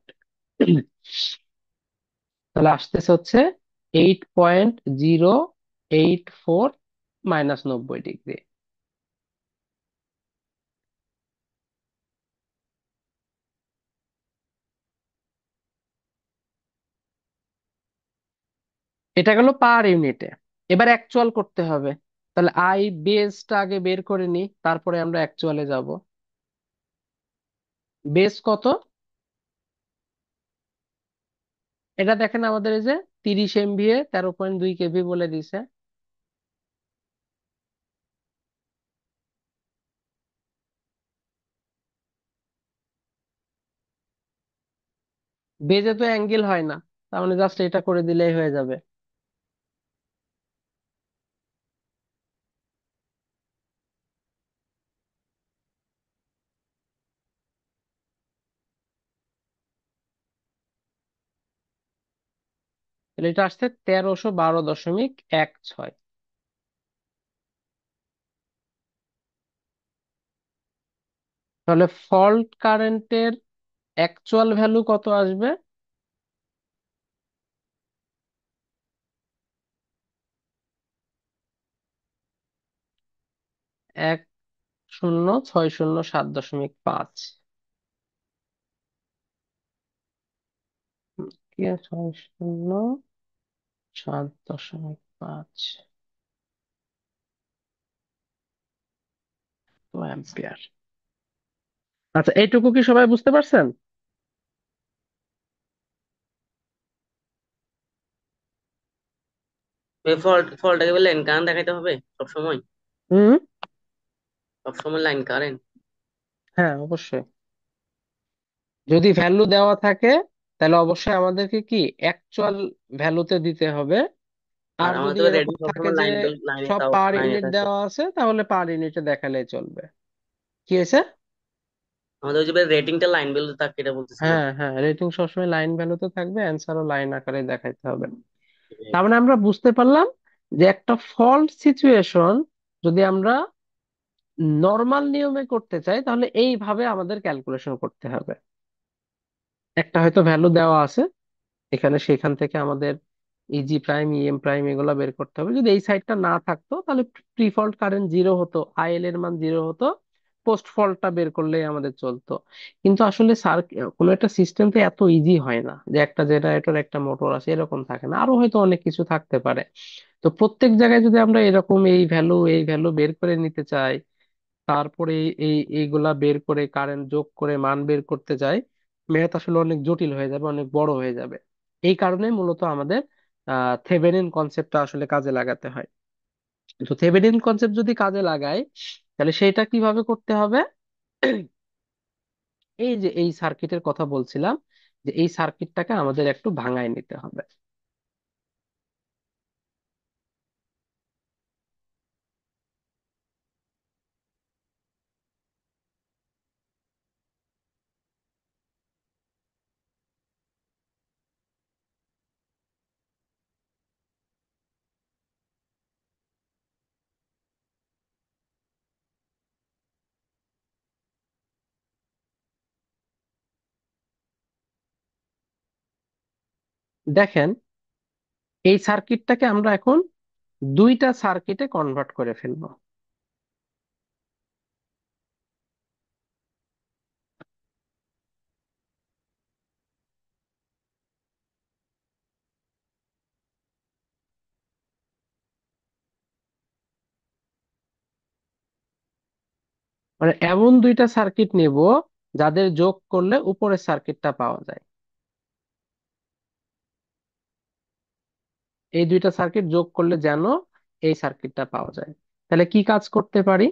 তাহলে আসতেছে হচ্ছে 8.084 - 90 ডিগ্রি। এটা গেল পার ইউনিটে। এবার অ্যাকচুয়াল করতে হবে। তাহলে আই বেসটা আগে বের করে নিই, তারপরে আমরা অ্যাকচুয়ালে যাব। বেস কত? এটা দেখেন আমাদের এই যে 30 MVA 13.2 কেভি বলে দিছে। বেজে তো অ্যাঙ্গেল হয় না, তার মানে জাস্ট এটা করে দিলেই হয়ে যাবে। তাহলে এটা আসছে 1312.16। তাহলে ফল্ট কারেন্টের অ্যাকচুয়াল ভ্যালু কত আসবে? 10607.5। কি আছে? 607.5 অ্যাম্পিয়ার। আচ্ছা, এইটুকু কি সবাই বুঝতে পারছেন?
ফলটাকে বলে লাইন কারেন্ট দেখাইতে হবে সবসময়?
হুম।
সবসময় লাইন কারেন্ট?
হ্যাঁ, অবশ্যই। যদি ভ্যালু দেওয়া থাকে তাহলে অবশ্যই আমাদেরকে কি অ্যাকচুয়াল ভ্যালুতে দিতে হবে।
আর
আর
আমাদের
যদি
তো
এরকম
রেডিং
থাকে
সবসময়
যে
লাইন লাইনে
সব
তাও
পার
লাইনে
ইউনিট
থাকে।
দেওয়া আছে, তাহলে পার ইউনিটে দেখালেই চলবে। কি হয়েছে?
আমাদের ওই যে রেটিংটা লাইন বেল থাকে এটা বলতেছিলাম।
হ্যাঁ হ্যাঁ, রেটিং সবসময় লাইন ভ্যালুতে থাকবে, অ্যান্সারও লাইন আকারে দেখাইতে হবে। তার মানে আমরা বুঝতে পারলাম যে একটা ফল্ট সিচুয়েশন যদি আমরা নর্মাল নিয়মে করতে চাই তাহলে এইভাবে আমাদের ক্যালকুলেশন করতে হবে। একটা হয়তো ভ্যালু দেওয়া আছে এখানে, সেখান থেকে আমাদের ইজি প্রাইম, ইএম প্রাইম এগুলা বের করতে হবে। যদি এই সাইডটা না থাকতো তাহলে প্রি ফল্ট কারেন্ট জিরো হতো, আইএল এর মান জিরো হতো, পোস্ট ফল্টটা বের করলেই আমাদের চলতো। কিন্তু আসলে কোনো একটা সিস্টেম তো এত ইজি হয় না যে একটা জেনারেটর একটা মোটর আছে, এরকম থাকে না, আরো হয়তো অনেক কিছু থাকতে পারে। তো প্রত্যেক জায়গায় যদি আমরা এরকম এই ভ্যালু বের করে নিতে চাই, তারপরে এইগুলা বের করে কারেন্ট যোগ করে মান বের করতে চাই, ম্যাথ আসলে অনেক জটিল হয়ে যাবে, অনেক বড় হয়ে যাবে। এই কারণে মূলত আমাদের থেভেনিন কনসেপ্টটা আসলে কাজে লাগাতে হয়। তো থেভেনিন কনসেপ্ট যদি কাজে লাগাই, তাহলে সেটা কিভাবে করতে হবে? এই যে এই সার্কিটের কথা বলছিলাম, যে এই সার্কিটটাকে আমাদের একটু ভাঙায় নিতে হবে। দেখেন, এই সার্কিটটাকে আমরা এখন দুইটা সার্কিটে কনভার্ট করে ফেলবো। মানে এমন দুইটা সার্কিট নিব যাদের যোগ করলে উপরের সার্কিটটা পাওয়া যায়। এই দুইটা সার্কিট যোগ করলে যেন এই সার্কিটটা পাওয়া যায়। তাহলে কি কাজ করতে পারি?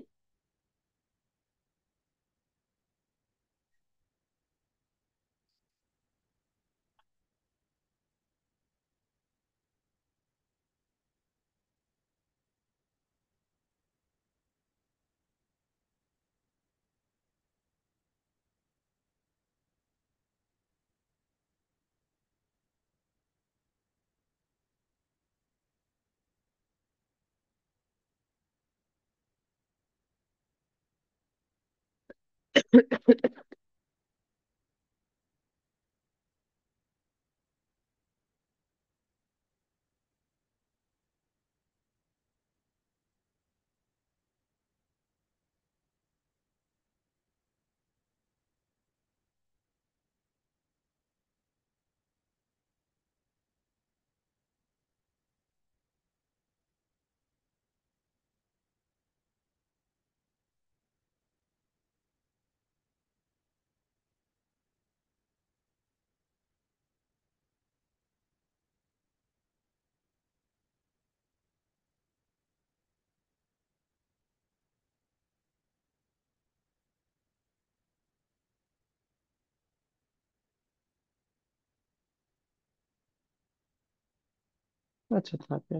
আচ্ছা, থাকে।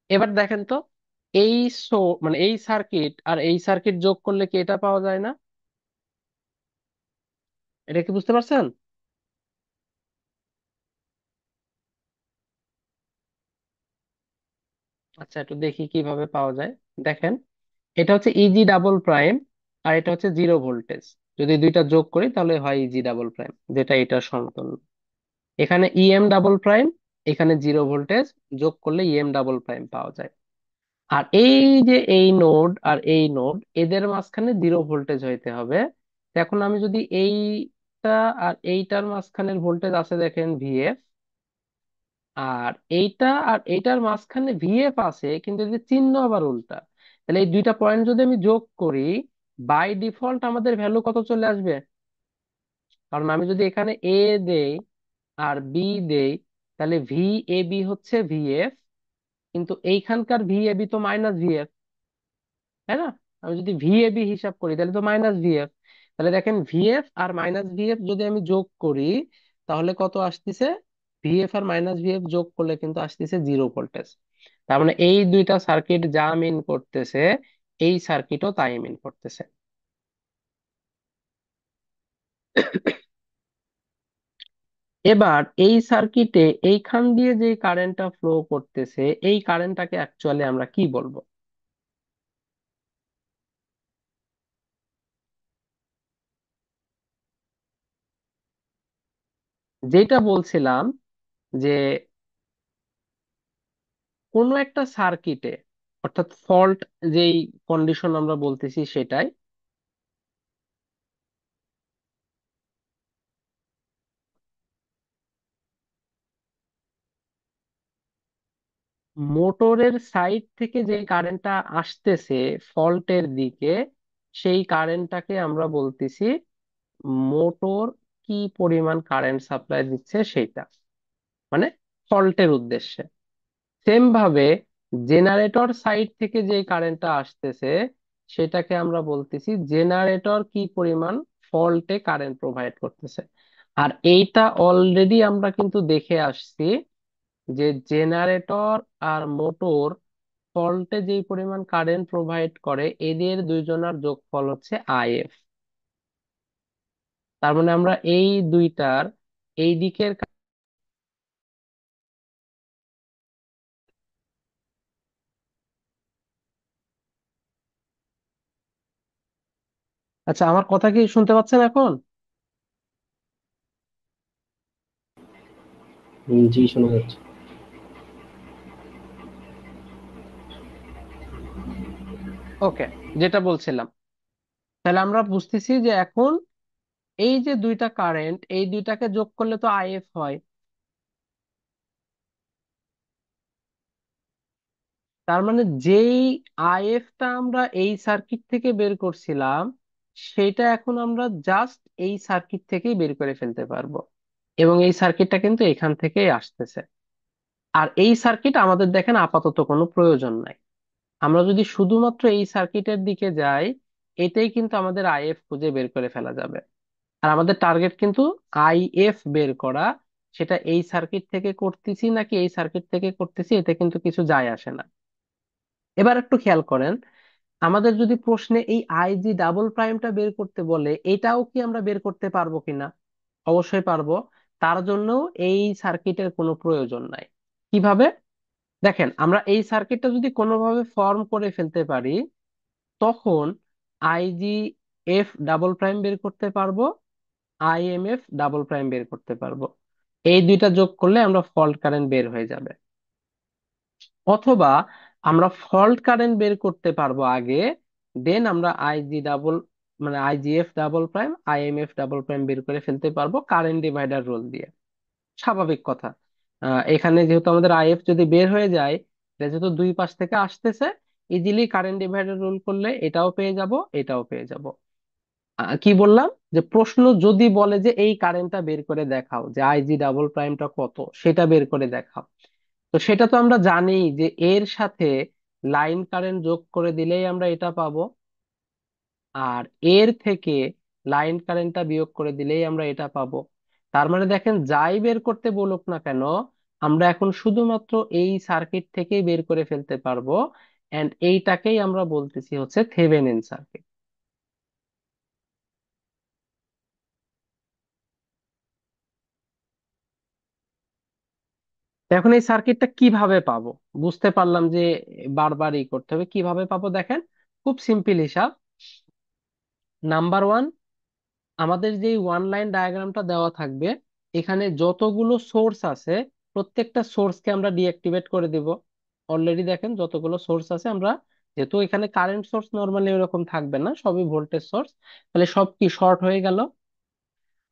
এবার দেখেন তো, এই সো মানে এই সার্কিট আর এই সার্কিট যোগ করলে কি এটা পাওয়া যায় না? এটা কি বুঝতে পারছেন? আচ্ছা, একটু দেখি কিভাবে পাওয়া যায়। দেখেন, এটা হচ্ছে ইজি ডাবল প্রাইম, আর এটা হচ্ছে জিরো ভোল্টেজ। যদি দুইটা যোগ করি তাহলে হয় ইজি ডাবল প্রাইম, যেটা এটার সমতুল্য। এখানে ইএম ডাবল প্রাইম, এখানে জিরো ভোল্টেজ, যোগ করলে ইএম ডাবল প্রাইম পাওয়া যায়। আর এই যে এই নোড আর এই নোড, এদের মাঝখানে জিরো ভোল্টেজ হইতে হবে। তো এখন আমি যদি এইটা আর এইটার মাঝখানের ভোল্টেজ আছে দেখেন ভিএফ, আর এইটা আর এইটার মাঝখানে ভিএফ আছে, কিন্তু এই যে চিহ্ন আবার উল্টা, তাহলে এই দুইটা পয়েন্ট যদি আমি যোগ করি, বাই ডিফল্ট আমাদের ভ্যালু কত চলে আসবে? কারণ আমি যদি এখানে এ দেই আর বি দেই, তাহলে ভি এ বি হচ্ছে ভিএফ, কিন্তু এইখানকার ভি এ বি তো মাইনাস ভিএফ, তাই না? আমি যদি ভি এ বি হিসাব করি তাহলে তো মাইনাস ভিএফ। তাহলে দেখেন, ভিএফ আর মাইনাস ভিএফ যদি আমি যোগ করি, তাহলে কত আসতেছে? ভিএফ আর মাইনাস ভিএফ যোগ করলে কিন্তু আসতেছে জিরো ভোল্টেজ। তার মানে এই দুইটা সার্কিট যা মিন করতেছে, এই সার্কিটও তাই মিন করতেছে। এবার এই সার্কিটে এইখান দিয়ে যে কারেন্টটা ফ্লো করতেছে, এই কারেন্টটাকে অ্যাকচুয়ালি আমরা কি বলবো? যেটা বলছিলাম যে কোনো একটা সার্কিটে, অর্থাৎ ফল্ট যেই কন্ডিশন আমরা বলতেছি সেটাই, মোটরের সাইড থেকে যে কারেন্টটা আসতেছে ফল্টের দিকে, সেই কারেন্টটাকে আমরা বলতেছি মোটর কি পরিমাণ কারেন্ট সাপ্লাই দিচ্ছে সেইটা, মানে ফল্টের উদ্দেশ্যে। সেম ভাবে জেনারেটর সাইড থেকে যে কারেন্টটা আসতেছে সেটাকে আমরা বলতেছি জেনারেটর কি পরিমাণ ফল্টে কারেন্ট প্রোভাইড করতেছে। আর এইটা অলরেডি আমরা কিন্তু দেখে আসছি যে জেনারেটর আর মোটর ফল্টে যেই পরিমাণ কারেন্ট প্রোভাইড করে এদের দুইজনের যোগফল হচ্ছে আইএফ। তার মানে আমরা এই দুইটার এই দিকের আচ্ছা, আমার কথা কি শুনতে পাচ্ছেন এখন?
জি, শোনা যাচ্ছে।
ওকে, যেটা বলছিলাম, তাহলে আমরা বুঝতেছি যে এখন এই যে দুইটা কারেন্ট, এই দুইটাকে যোগ করলে তো আইএফ হয়। তার মানে যেই আইএফটা আমরা এই সার্কিট থেকে বের করছিলাম সেটা এখন আমরা জাস্ট এই সার্কিট থেকেই বের করে ফেলতে পারবো, এবং এই সার্কিটটা কিন্তু এখান থেকেই আসতেছে। আর এই সার্কিট আমাদের দেখেন আপাতত কোনো প্রয়োজন নাই। আমরা যদি শুধুমাত্র এই সার্কিটের দিকে যাই, এটাই কিন্তু আমাদের আইএফ খুঁজে বের করে ফেলা যাবে। আর আমাদের টার্গেট কিন্তু আইএফ বের করা। সেটা এই সার্কিট থেকে করতেছি নাকি এই সার্কিট থেকে করতেছি এতে কিন্তু কিছু যায় আসে না। এবার একটু খেয়াল করেন, আমাদের যদি প্রশ্নে এই আইজি ডাবল প্রাইমটা বের করতে বলে, এটাও কি আমরা বের করতে পারবো কিনা? অবশ্যই পারবো। তার জন্য এই সার্কিটের কোনো প্রয়োজন নাই। কিভাবে? দেখেন, আমরা এই সার্কিটটা যদি কোনোভাবে ফর্ম করে ফেলতে পারি, তখন আইজি এফ ডাবল প্রাইম বের করতে পারবো, আইএমএফ ডাবল প্রাইম বের করতে পারবো। এই দুইটা যোগ করলে আমরা ফল্ট কারেন্ট বের হয়ে যাবে। অথবা আমরা ফল্ট কারেন্ট বের করতে পারবো আগে, দেন আমরা আইজি ডাবল, মানে IGF double prime IMF double prime বের করে ফেলতে পারবো কারেন্ট ডিভাইডার রুল দিয়ে। স্বাভাবিক কথা। এখানে যেহেতু আমাদের আইএফ যদি বের হয়ে যায়, এটা যেহেতু দুই পাশ থেকে আসতেছে, ইজিলি কারেন্ট ডিভাইডার রুল করলে এটাও পেয়ে যাব, এটাও পেয়ে যাব। কি বললাম, যে প্রশ্ন যদি বলে যে এই কারেন্টটা বের করে দেখাও, যে আইজি ডাবল প্রাইমটা কত সেটা বের করে দেখাও, তো সেটা তো আমরা জানি যে এর সাথে লাইন কারেন্ট যোগ করে দিলেই আমরা এটা পাবো, আর এর থেকে লাইন কারেন্টটা বিয়োগ করে দিলেই আমরা এটা পাবো। তার মানে দেখেন, যাই বের করতে বলুক না কেন, আমরা এখন শুধুমাত্র এই সার্কিট থেকেই বের করে ফেলতে পারবো। এন্ড এইটাকেই আমরা বলতেছি হচ্ছে থেভেনিন সার্কিট। এখন এই সার্কিটটা কিভাবে পাবো? বুঝতে পারলাম যে বারবার করতে হবে। কিভাবে পাবো দেখেন, খুব সিম্পল হিসাব। নাম্বার ওয়ান, আমাদের যে ওয়ান লাইন ডায়াগ্রামটা দেওয়া থাকবে, এখানে যতগুলো সোর্স আছে প্রত্যেকটা সোর্সকে আমরা ডিঅ্যাক্টিভেট করে দিব। অলরেডি দেখেন যতগুলো সোর্স আছে আমরা, যেহেতু এখানে কারেন্ট সোর্স নর্মালি এরকম থাকবে না, সবই ভোল্টেজ সোর্স, তাহলে সব কি শর্ট হয়ে গেল।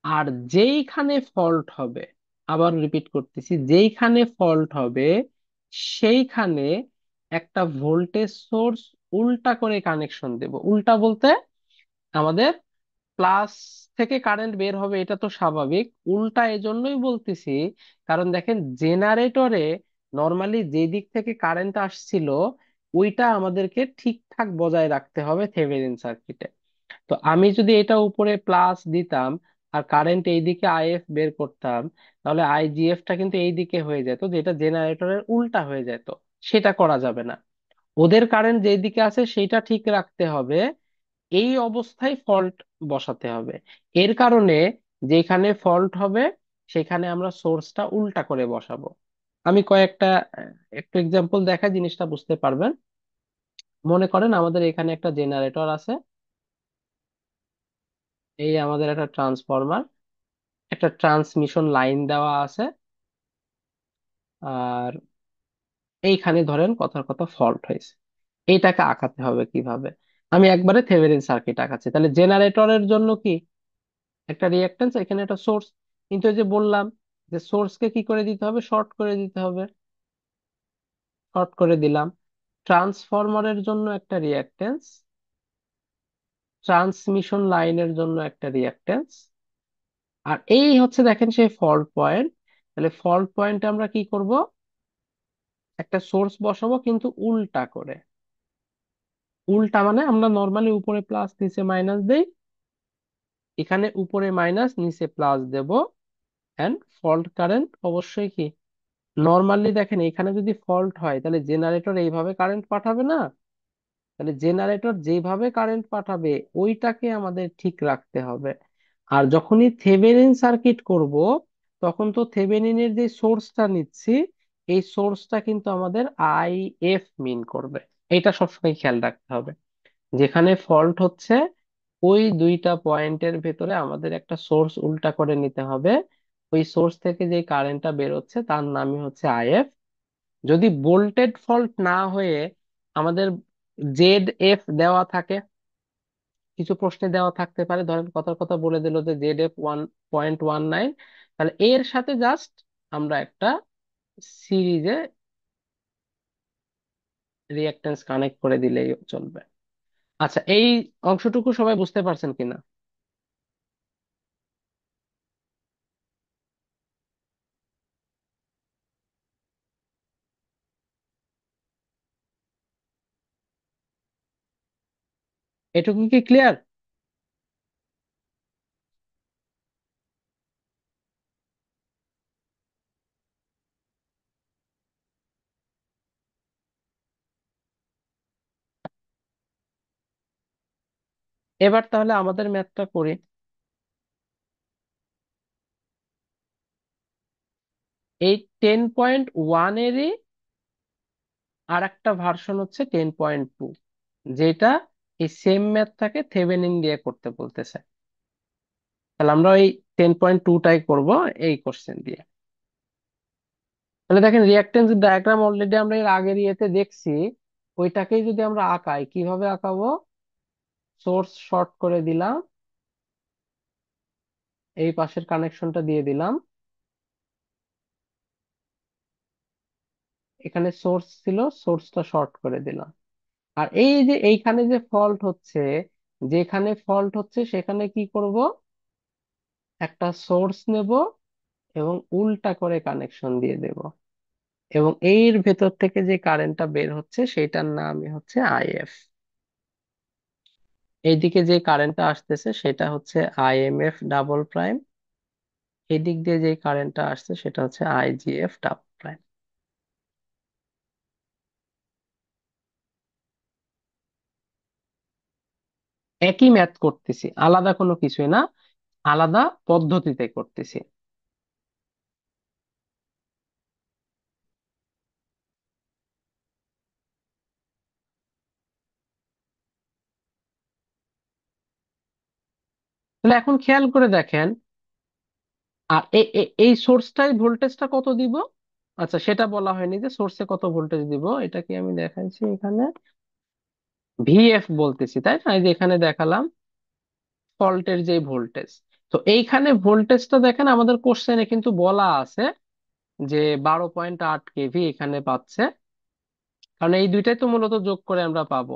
আর যেইখানে ফল্ট হবে, আবার রিপিট করতেছি, যেইখানে ফল্ট হবে সেইখানে একটা ভোল্টেজ সোর্স উল্টা করে কানেকশন দেব। উল্টা বলতে আমাদের প্লাস থেকে কারেন্ট বের হবে, এটা তো স্বাভাবিক। উল্টা এজন্যই বলতেছি কারণ দেখেন, জেনারেটরে নর্মালি যে দিক থেকে কারেন্ট আসছিল ওইটা আমাদেরকে ঠিকঠাক বজায় রাখতে হবে থেভেনিন সার্কিটে। তো আমি যদি এটা উপরে প্লাস দিতাম আর কারেন্ট এইদিকে আইএফ বের করতাম, তাহলে আইজিএফটা কিন্তু এই দিকে হয়ে যেত, যেটা জেনারেটরের উল্টা হয়ে যেত। সেটা করা যাবে না। ওদের কারেন্ট যেদিকে আছে সেটা ঠিক রাখতে হবে, এই অবস্থায় ফল্ট বসাতে হবে। এর কারণে যেখানে ফল্ট হবে সেখানে আমরা সোর্সটা উল্টা করে বসাবো। আমি কয়েকটা একটু এক্সাম্পল দেখা জিনিসটা বুঝতে পারবেন। মনে করেন আমাদের এখানে একটা জেনারেটর আছে, এই আমাদের একটা ট্রান্সফরমার, একটা ট্রান্সমিশন লাইন দেওয়া আছে, আর এইখানে ধরেন কথার কথা ফল্ট হয়েছে। এইটাকে আঁকাতে হবে কিভাবে? আমি একবারে থেভেনিন সার্কিট আঁকাচ্ছি। তাহলে জেনারেটরের জন্য কি একটা রিঅ্যাকট্যান্স, এখানে একটা সোর্স। কিন্তু এই যে বললাম যে সোর্সকে কি করে দিতে হবে, শর্ট করে দিতে হবে, শর্ট করে দিলাম। ট্রান্সফরমারের জন্য একটা রিঅ্যাকট্যান্স, ট্রান্সমিশন লাইনের জন্য একটা রিঅ্যাকট্যান্স, আর এই হচ্ছে দেখেন সেই ফল্ট পয়েন্ট। তাহলে ফল্ট পয়েন্টে আমরা কি করব, একটা সোর্স বসাবো কিন্তু উল্টা করে। উল্টা মানে আমরা নর্মালি উপরে প্লাস নিচে মাইনাস দেই, এখানে উপরে মাইনাস নিচে প্লাস দেব। এন্ড ফল্ট কারেন্ট অবশ্যই কি, নর্মালি দেখেন এখানে যদি ফল্ট হয় তাহলে জেনারেটর এইভাবে কারেন্ট পাঠাবে না। তাহলে জেনারেটর যেভাবে কারেন্ট পাঠাবে ওইটাকে আমাদের ঠিক রাখতে হবে। আর যখনই থেভেনিন সার্কিট করব, তখন তো থেভেনিনের যে সোর্সটা নিচ্ছি, এই সোর্সটা কিন্তু আমাদের আইএফ মিন করবে। এটা সবসময় খেয়াল রাখতে হবে। যেখানে ফল্ট হচ্ছে ওই দুইটা পয়েন্টের ভেতরে আমাদের একটা সোর্স উল্টা করে নিতে হবে। ওই সোর্স থেকে যে কারেন্টটা বেরোচ্ছে তার নামই হচ্ছে আইএফ। যদি ভোল্টেড ফল্ট না হয়ে আমাদের জেড এফ দেওয়া থাকে, কিছু প্রশ্নে দেওয়া থাকতে পারে, ধরেন কথার কথা বলে দিল যে জেড এফ 1.19, তাহলে এর সাথে জাস্ট আমরা একটা সিরিজে রিঅ্যাকট্যান্স কানেক্ট করে দিলেই চলবে। আচ্ছা, এই অংশটুকু সবাই বুঝতে পারছেন কিনা? এটুকু কি ক্লিয়ার? এবার তাহলে আমাদের ম্যাথটা করি। এই 10.1 এরই আর একটা ভার্সন হচ্ছে 10.2, যেটা এই সেম ম্যাথটাকে থেভেনিন দিয়ে করতে বলতেছে। তাহলে আমরা ওই 10.2টাই করবো এই কোশ্চেন দিয়ে। তাহলে দেখেন রিঅ্যাকট্যান্স ডায়াগ্রাম অলরেডি আমরা এর আগের ইয়েতে দেখছি। ওইটাকেই যদি আমরা আঁকাই, কিভাবে আঁকাবো? সোর্স শর্ট করে দিলাম, এই পাশের কানেকশনটা দিয়ে দিলাম, এখানে সোর্স ছিল, সোর্সটা শর্ট করে দিলাম। আর এই যে এইখানে যে ফল্ট হচ্ছে, যেখানে ফল্ট হচ্ছে সেখানে কি করব, একটা সোর্স নেব এবং উল্টা করে কানেকশন দিয়ে দেব। এবং এর ভেতর থেকে যে কারেন্টটা বের হচ্ছে সেটার নামই হচ্ছে আইএফ। এইদিকে যে কারেন্টটা আসতেছে সেটা হচ্ছে আইএমএফ ডাবল প্রাইম, এদিক দিয়ে যে কারেন্টটা আসছে সেটা হচ্ছে আইজিএফ ডাবল প্রাইম। একই ম্যাথ করতেছি, আলাদা কোনো কিছুই না, আলাদা পদ্ধতিতে করতেছি। তাহলে এখন খেয়াল করে দেখেন, আর এই সোর্সটাই ভোল্টেজটা কত দিব? আচ্ছা, সেটা বলা হয়নি যে সোর্সে কত ভোল্টেজ দিব, এটা কি আমি দেখাইছি এখানে? ভিএফ বলতেছি তাই না? এই যে এখানে দেখালাম ফল্টের যে ভোল্টেজ। তো এইখানে ভোল্টেজটা দেখেন আমাদের কোশ্চেনে কিন্তু বলা আছে যে 12.8 কেভি এখানে পাচ্ছে, কারণ এই দুইটাই তো মূলত যোগ করে আমরা পাবো।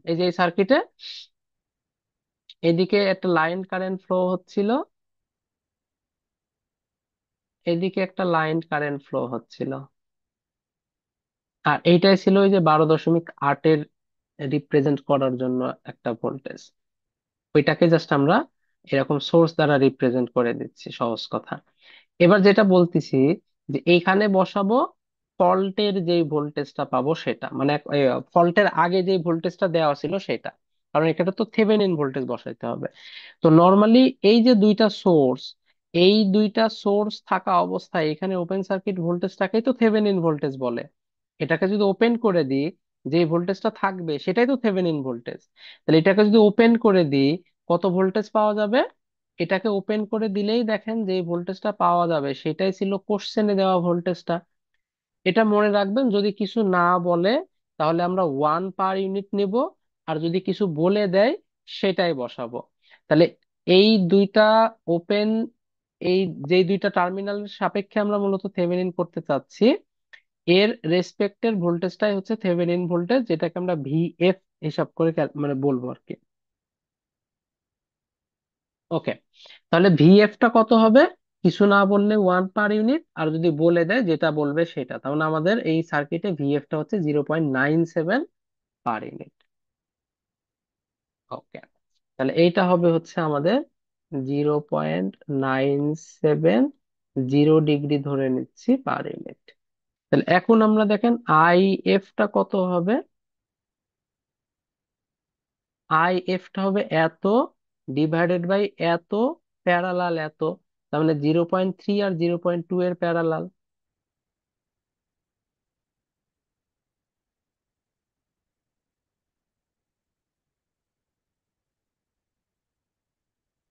এই যে এই সার্কিটে এদিকে একটা লাইন কারেন্ট ফ্লো হচ্ছিল, এদিকে একটা লাইন কারেন্ট ফ্লো হচ্ছিল, আর এইটাই ছিল ওই যে 12.8-এর রিপ্রেজেন্ট করার জন্য একটা ভোল্টেজ। ওইটাকে জাস্ট আমরা এরকম সোর্স দ্বারা রিপ্রেজেন্ট করে দিচ্ছি, সহজ কথা। এবার যেটা বলতেছি যে এইখানে বসাবো ফল্টের যেই ভোল্টেজটা পাবো সেটা, মানে ফল্টের আগে যে ভোল্টেজটা দেওয়া ছিল সেটা, কারণ এখানে তো থেভেনিন ভোল্টেজ বসাইতে হবে। তো নর্মালি এই যে দুইটা সোর্স, এই দুইটা সোর্স থাকা অবস্থায় এখানে ওপেন সার্কিট ভোল্টেজটাকেই তো থেভেনিন ভোল্টেজ বলে। এটাকে যদি ওপেন করে দিই, যে ভোল্টেজটা থাকবে সেটাই তো থেভেনিন ভোল্টেজ। তাহলে এটাকে যদি ওপেন করে দিই, কত ভোল্টেজ পাওয়া যাবে? এটাকে ওপেন করে দিলেই দেখেন যে ভোল্টেজটা পাওয়া যাবে সেটাই ছিল কোশ্চেনে দেওয়া ভোল্টেজটা। এটা মনে রাখবেন, যদি কিছু না বলে তাহলে আমরা 1 পার ইউনিট নিব, আর যদি কিছু বলে দেয় সেটাই বসাবো। তাহলে এই দুইটা ওপেন, এই যে দুইটা টার্মিনালের সাপেক্ষে আমরা মূলত থেভেনিন করতে চাচ্ছি, এর রেসপেক্টের ভোল্টেজটাই হচ্ছে থেভেনিন ভোল্টেজ, যেটাকে আমরা ভিএফ হিসাব করে মানে বলবো আর কি। ওকে, তাহলে ভিএফটা কত হবে? কিছু না বললে 1 পার ইউনিট, আর যদি বলে দেয় যেটা বলবে সেটা, তাহলে আমাদের এই সার্কিটে ভিএফটা হচ্ছে 0.97 পার ইউনিট। ওকে, তাহলে এইটা হবে হচ্ছে আমাদের 0.97, 0 ডিগ্রি ধরে নিচ্ছি পার ইউনিট। তাহলে এখন আমরা দেখেন আইএফটা কত হবে। আইএফটা হবে এত ডিভাইডেড বাই এত প্যারালাল এত, তার মানে 0.3 আর 0.2 এর প্যারালাল।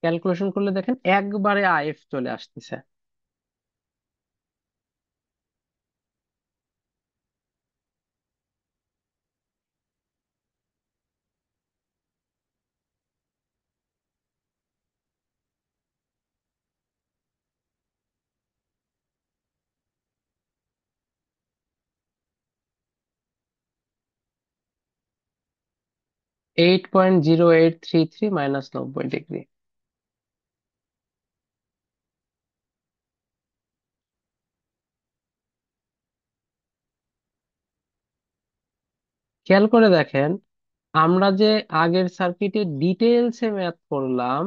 ক্যালকুলেশন করলে দেখেন একবারে আইএফ চলে আসতেছে। -90 ডিগ্রি। খেয়াল করে দেখেন, আমরা যে আগের সার্কিটে ডিটেলসে ম্যাথ করলাম,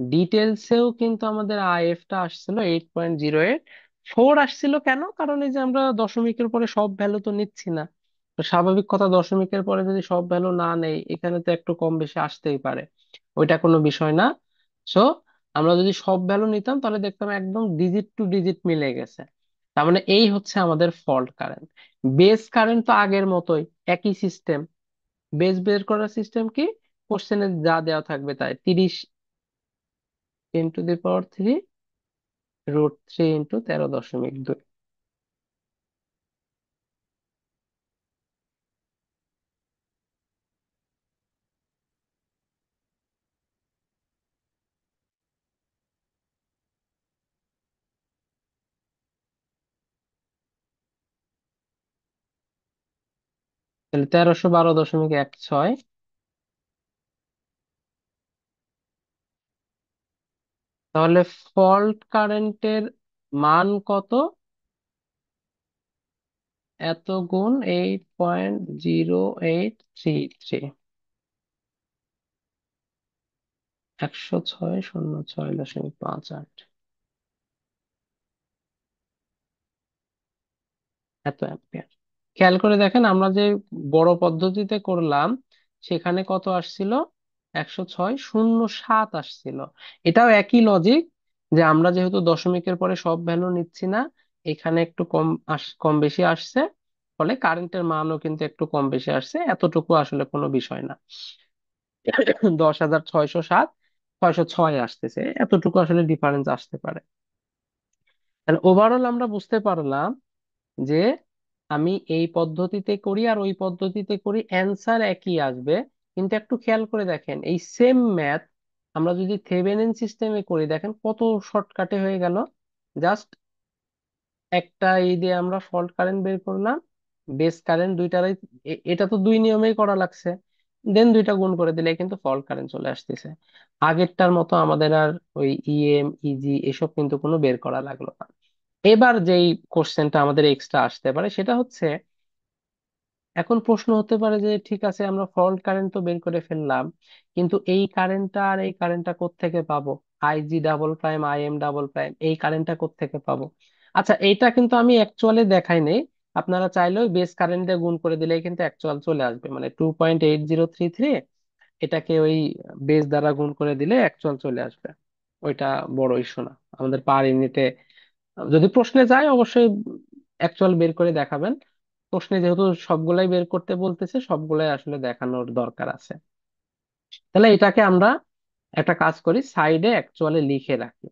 ডিটেলসেও কিন্তু আমাদের আইএফটা আসছিল 8.08। 4 আসছিল কেন? কারণ এই যে আমরা দশমিকের পরে সব ভ্যালু তো নিচ্ছি না। তো স্বাভাবিক কথা, দশমিকের পরে যদি সব ভ্যালু না নেই, এখানে তো একটু কম বেশি আসতেই পারে, ওইটা কোনো বিষয় না। সো আমরা যদি সব ভ্যালু নিতাম তাহলে দেখতাম একদম ডিজিট টু ডিজিট মিলে গেছে। তার মানে এই হচ্ছে আমাদের ফল্ট কারেন্ট। বেস কারেন্ট তো আগের মতোই, একই সিস্টেম। বেস বের করার সিস্টেম কি? কোশ্চেনে যা দেওয়া থাকবে তাই, 30 × 10⁻³ √3 × 13.2। তাহলে 1312.16। তাহলে ফল্ট কারেন্টের মান কত? এত গুণ 8.0833, 106.06.58, এত অ্যাম্পিয়ার। খেয়াল করে দেখেন, আমরা যে বড় পদ্ধতিতে করলাম সেখানে কত আসছিল? 106.07 আসছিল। এটাও একই লজিক, যে আমরা যেহেতু দশমিকের পরে সব ভ্যালু নিচ্ছি না, এখানে একটু কম বেশি আসছে, ফলে কারেন্টের মানও কিন্তু একটু কম বেশি আসছে, এতটুকু আসলে কোনো বিষয় না। 10,607, 606 আসতেছে, এতটুকু আসলে ডিফারেন্স আসতে পারে। তাহলে ওভারঅল আমরা বুঝতে পারলাম যে আমি এই পদ্ধতিতে করি আর ওই পদ্ধতিতে করি, অ্যান্সার একই আসবে। কিন্তু একটু খেয়াল করে দেখেন, এই সেম ম্যাথ আমরা যদি থেভেনিন সিস্টেমে করি, দেখেন কত শর্টকাটে হয়ে গেল। জাস্ট একটা এই দিয়ে আমরা ফল্ট কারেন্ট বের করলাম, বেস কারেন্ট দুইটারই, এটা তো দুই নিয়মেই করা লাগছে, দেন দুইটা গুণ করে দিলে কিন্তু ফল্ট কারেন্ট চলে আসতেছে। আগেরটার মতো আমাদের আর ওই ইএম ইজি এসব কিন্তু কোনো বের করা লাগলো না। এবার যেই কোশ্চেনটা আমাদের এক্সট্রা আসতে পারে সেটা হচ্ছে, এখন প্রশ্ন হতে পারে যে ঠিক আছে, আমরা ফল্ট কারেন্ট তো বের করে ফেললাম, কিন্তু এই কারেন্টটা আর এই কারেন্টটা কোত্থেকে পাবো? IG double prime, IM double prime, এই কারেন্টটা কোত্থেকে পাবো? আচ্ছা, এইটা কিন্তু আমি অ্যাকচুয়ালি দেখাই নেই। আপনারা চাইলেও বেস কারেন্ট দিয়ে গুণ করে দিলেই কিন্তু অ্যাকচুয়াল চলে আসবে, মানে 2.8033, এটাকে ওই বেস দ্বারা গুণ করে দিলে অ্যাকচুয়াল চলে আসবে। ওইটা বড় ইস্যু না আমাদের পার ইউনিটে। যদি প্রশ্নে যায় অবশ্যই অ্যাকচুয়াল বের করে দেখাবেন। প্রশ্নে যেহেতু সবগুলাই বের করতে বলতেছে, সবগুলাই আসলে দেখানোর দরকার আছে। তাহলে এটাকে আমরা একটা কাজ করি, সাইডে অ্যাকচুয়ালি লিখে রাখি।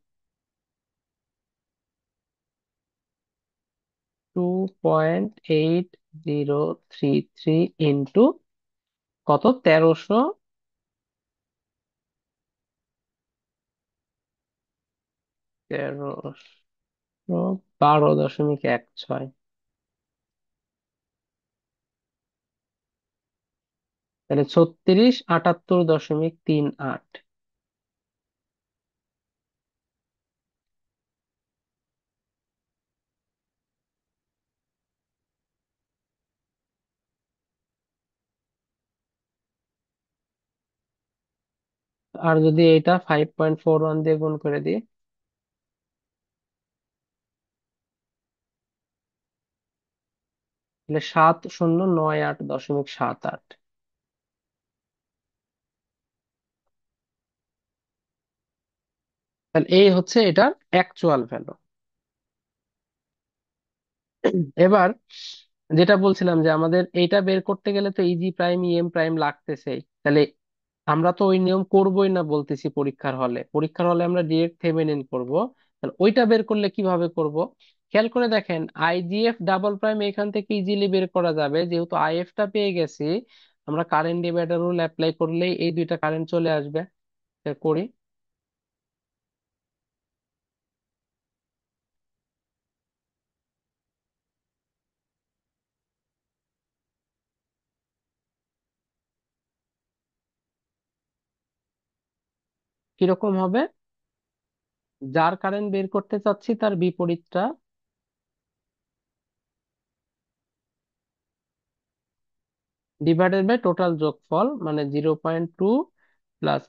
2.8033 ইন্টু কত, 1312.16। তাহলে 3678.38। আর যদি এটা 5.41 দিয়ে গুণ করে দিই, তাহলে 7098.78। তাহলে এই হচ্ছে এটার অ্যাকচুয়াল ভ্যালু। এবার যেটা বলছিলাম যে আমাদের এইটা বের করতে গেলে তো ইজি প্রাইম ইএম প্রাইম লাগতেছেই। তাহলে আমরা তো ওই নিয়ম করবোই না বলতেছি পরীক্ষার হলে, পরীক্ষার হলে আমরা ডিরেক্ট থেভেনিন করব। তাহলে ওইটা বের করলে কিভাবে করব, খেয়াল করে দেখেন, আইজিএফ ডাবল প্রাইম এখান থেকে ইজিলি বের করা যাবে, যেহেতু আইএফ টা পেয়ে গেছি। আমরা কারেন্ট ডিভাইডার রুল অ্যাপ্লাই করলেই এই দুইটা কারেন্ট চলে আসবে। তা করি। কিরকম হবে, যার কারেন্ট বের করতে চাচ্ছি তার বিপরীতটা ডিভাইডেড বাই টোটাল যোগফল, মানে 0.2 প্লাস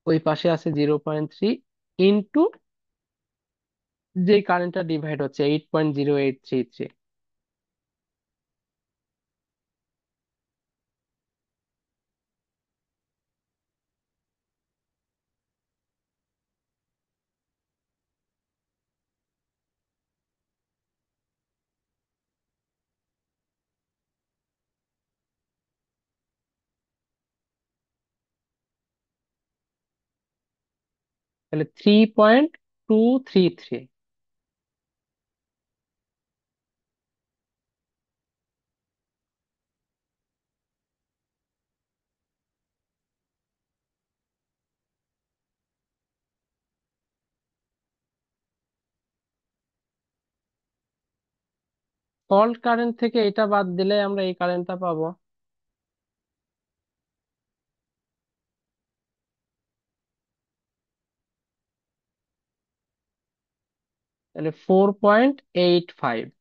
ওই পাশে আছে 0.3 ইন্টু যে কারেন্টটা ডিভাইড হচ্ছে 8.0833। তাহলে 3.233। ফল্ট কারেন্ট থেকে এটা বাদ দিলে আমরা এই কারেন্টটা পাবো। তাহলে 4.85।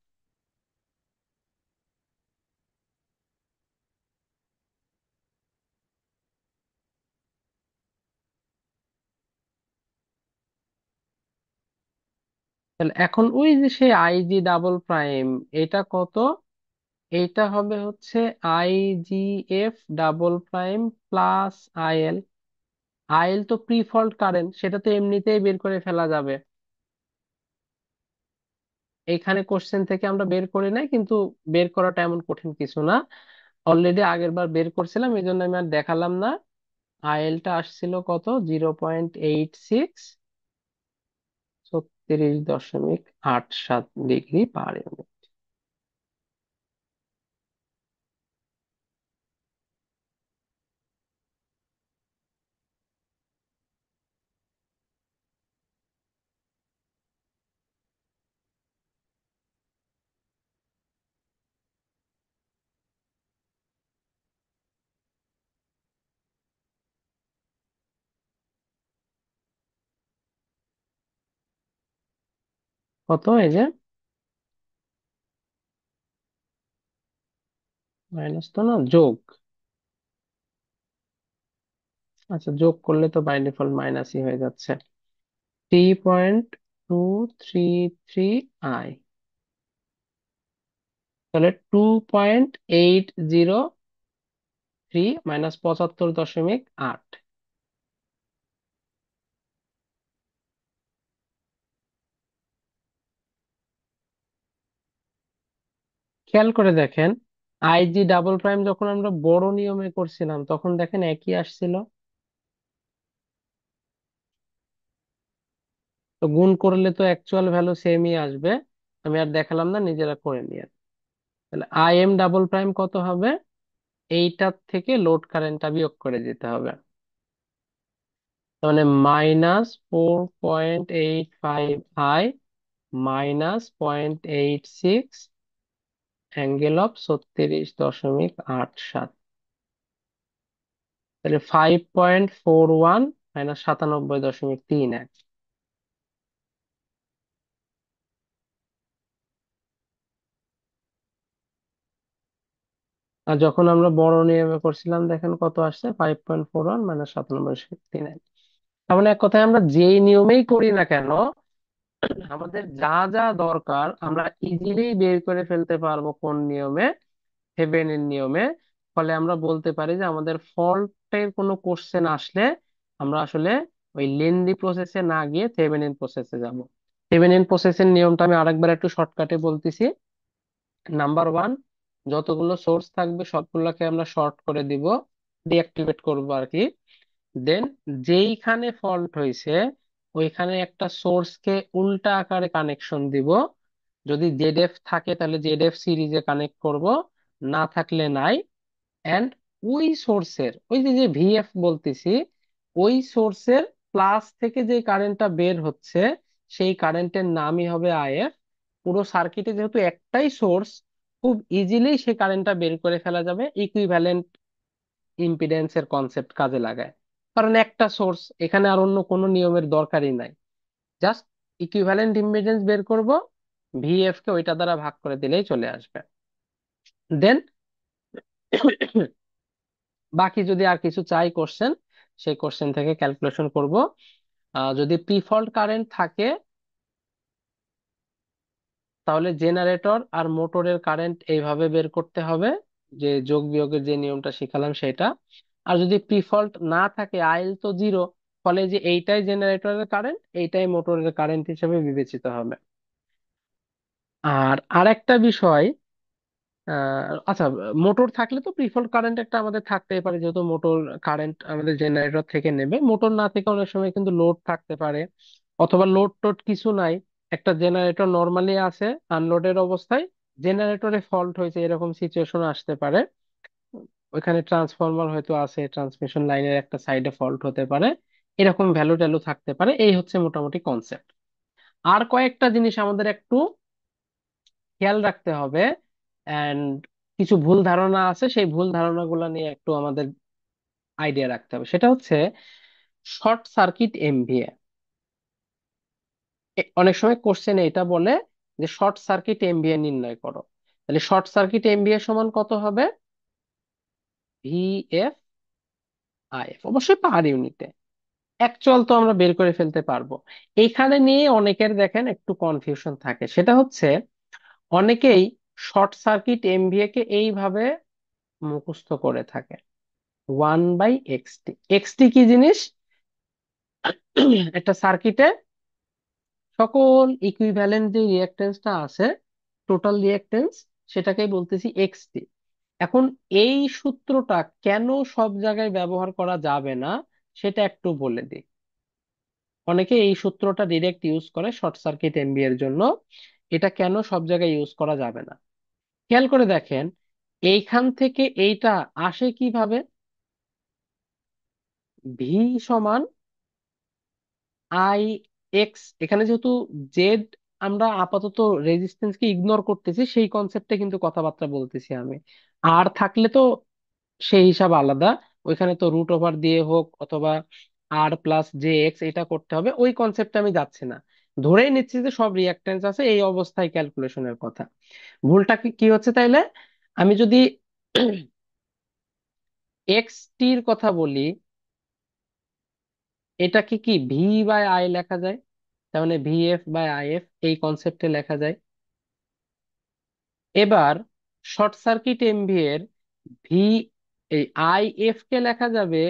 তাহলে এখন ওই যে সেই আইজি ডাবল প্রাইম, এটা কত, এইটা হবে হচ্ছে I G F double prime plus I L. I L তো প্রি ফল্ট কারেন্ট, সেটা তো এমনিতেই বের করে ফেলা যাবে। এইখানে কোশ্চেন থেকে আমরা বের করি নাই, কিন্তু বের করাটা এমন কঠিন কিছু না। অলরেডি আগের বার বের করছিলাম, এই জন্য আমি আর দেখালাম না। আইএলটা আসছিল কত, 0.86, 36.87 ডিগ্রি পার ইউনিট। কত, এই যে মাইনাস তো না, যোগ। আচ্ছা, যোগ করলে তো বাই ডিফল্ট মাইনাসই হয়ে যাচ্ছে। 3.233 আই। তাহলে 2.803 মাইনাস 75.8। খেয়াল করে দেখেন, আইজি ডাবল প্রাইম যখন আমরা বড় নিয়মে করছিলাম তখন দেখেন একই আসছিল। তো গুণ করলে তো অ্যাকচুয়াল ভ্যালু সেমই আসবে। আমি আর দেখালাম না, নিজেরা করে নিয়ে। তাহলে আই এম ডাবল প্রাইম কত হবে? এইটার থেকে লোড কারেন্টটা বিয়োগ করে দিতে হবে। তার মানে -4.85 -0.86 অ্যাঙ্গেল অফ 36.87। তাহলে 5.41 -97.31। আর যখন আমরা বড় নিয়মে করছিলাম দেখেন কত আসছে, 5.41 -97.31। তার মানে এক কথায় আমরা যেই নিয়মেই করি না কেন, আমাদের যা যা দরকার আমরা ইজিলি বের করে ফেলতে পারবো কোন নিয়মে, থেভেনিন নিয়মে। ফলে আমরা বলতে পারি যে আমাদের ফল্টের কোনো কোশ্চেন আসলে আমরা আসলে ওই লেন্দি প্রসেসে না গিয়ে থেভেনিন প্রসেসে যাব। থেভেনিন প্রসেসের নিয়মটা আমি আরেকবার একটু শর্টকাটে বলতেছি। নাম্বার ওয়ান, যতগুলো সোর্স থাকবে সবগুলোকে আমরা শর্ট করে দিব, ডিঅ্যাক্টিভেট করবো আর কি। দেন যেইখানে ফল্ট হয়েছে ওইখানে একটা সোর্সকে উল্টা আকারে কানেকশন দিব। যদি জেডএফ থাকে তাহলে জেডএফ সিরিজে কানেক্ট করব, না থাকলে নাই। এন্ড ওই সোর্সের ওই যে যে ভিএফ বলতেছি, ওই সোর্সের প্লাস থেকে যে কারেন্টটা বের হচ্ছে সেই কারেন্টের নামই হবে আইএফ। পুরো সার্কিটে যেহেতু একটাই সোর্স, খুব ইজিলি সেই কারেন্টটা বের করে ফেলা যাবে ইকুইভ্যালেন্ট ইম্পিডেন্সের কনসেপ্ট কাজে লাগায়। কারণ একটা সোর্স, এখানে আর অন্য কোনো নিয়মের দরকারই নাই। জাস্ট ইকুইভ্যালেন্ট ইম্পিডেন্স বের করব, ভিএফ কে ওইটা দ্বারা ভাগ করে দিলেই চলে আসবে। দেন বাকি যদি আর কিছু চাই কোশ্চেন, সেই কোশ্চেন থেকে ক্যালকুলেশন করব। যদি প্রিফল্ট কারেন্ট থাকে তাহলে জেনারেটর আর মোটরের কারেন্ট এইভাবে বের করতে হবে, যে যোগ বিয়োগের যে নিয়মটা শিখালাম সেটা। আর যদি প্রিফল্ট না থাকে, আইএল তো জিরো, ফলে যে এইটাই জেনারেটরের কারেন্ট এইটাই মোটরের কারেন্ট হিসেবে বিবেচিত হবে। আর আরেকটা বিষয়, আচ্ছা, মোটর থাকলে তো প্রিফল্ট কারেন্ট একটা আমাদের থাকতেই পারে, যেহেতু মোটর কারেন্ট আমাদের জেনারেটর থেকে নেবে। মোটর না থেকে অনেক সময় কিন্তু লোড থাকতে পারে, অথবা লোড টোড কিছু নাই, একটা জেনারেটর নর্মালি আছে আনলোডের অবস্থায়, জেনারেটরে ফল্ট হয়েছে এরকম সিচুয়েশন আসতে পারে। ওইখানে ট্রান্সফরমার হয়তো আছে, ট্রান্সমিশন লাইনের একটা সাইডে ফল্ট হতে পারে, এরকম ভ্যালু ট্যালু থাকতে পারে। এই হচ্ছে মোটামুটি কনসেপ্ট। আর কয়েকটা জিনিস আমাদের একটু খেয়াল রাখতে হবে, এন্ড কিছু ভুল ধারণা আছে, সেই ভুল ধারণাগুলো নিয়ে একটু আমাদের আইডিয়া রাখতে হবে। সেটা হচ্ছে শর্ট সার্কিট এমভিএ। অনেক সময় কোশ্চেনে এটা বলে যে শর্ট সার্কিট এমভিএ নির্ণয় করো। তাহলে শর্ট সার্কিট এমভিএ সমান কত হবে? ভিএফ আইএফ, অবশ্যই পার ইউনিটে। অ্যাকচুয়াল তো আমরা বের করে ফেলতে পারবো। এইখানে নিয়ে অনেকের দেখেন একটু কনফিউশন থাকে, সেটা হচ্ছে অনেকেই শর্ট সার্কিট এমভিএ কে এইভাবে মুখস্থ করে থাকে, 1/xt। এক্সটি কি জিনিস? একটা সার্কিটে সকল ইকুইভ্যালেন্ট যে রিঅ্যাকটেন্সটা আছে, টোটাল রিঅ্যাকটেন্স, সেটাকেই বলতেছি এক্সটি। এখন এই সূত্রটা কেন সব জায়গায় ব্যবহার করা যাবে না সেটা একটু বলে দিই। অনেকে এই সূত্রটা ডিরেক্ট ইউজ করে শর্ট সার্কিট এমবি এর জন্য, এটা কেন সব জায়গায় ইউজ করা যাবে না? খেয়াল করে দেখেন, এইখান থেকে এইটা আসে কিভাবে? ভি সমান আই এক্স। এখানে যেহেতু জেড, আমরা আপাতত রেজিস্ট্যান্সকে ইগনোর করতেছি, সেই কনসেপ্টে কিন্তু কথাবার্তা বলতেছি আমি। আর থাকলে তো সেই হিসাব আলাদা, ওইখানে তো রুট ওভার দিয়ে হোক অথবা আর প্লাস জে এক্স এটা করতে হবে, ওই কনসেপ্টে আমি যাচ্ছি না। ধরেই নিচ্ছি যে সব রিয়াক্ট্যান্স আছে, এই অবস্থায় ক্যালকুলেশনের কথা। ভুলটা কি কি হচ্ছে তাইলে? আমি যদি এক্স টির কথা বলি, এটাকে কি ভি বাই আই লেখা যায়? তার মানে ভিএফ বাই আইএফ এই কনসেপ্টে লেখা যায়। এবার শর্ট সার্কিট এমভি এর ভি, এই আইএফ কে লেখা যাবে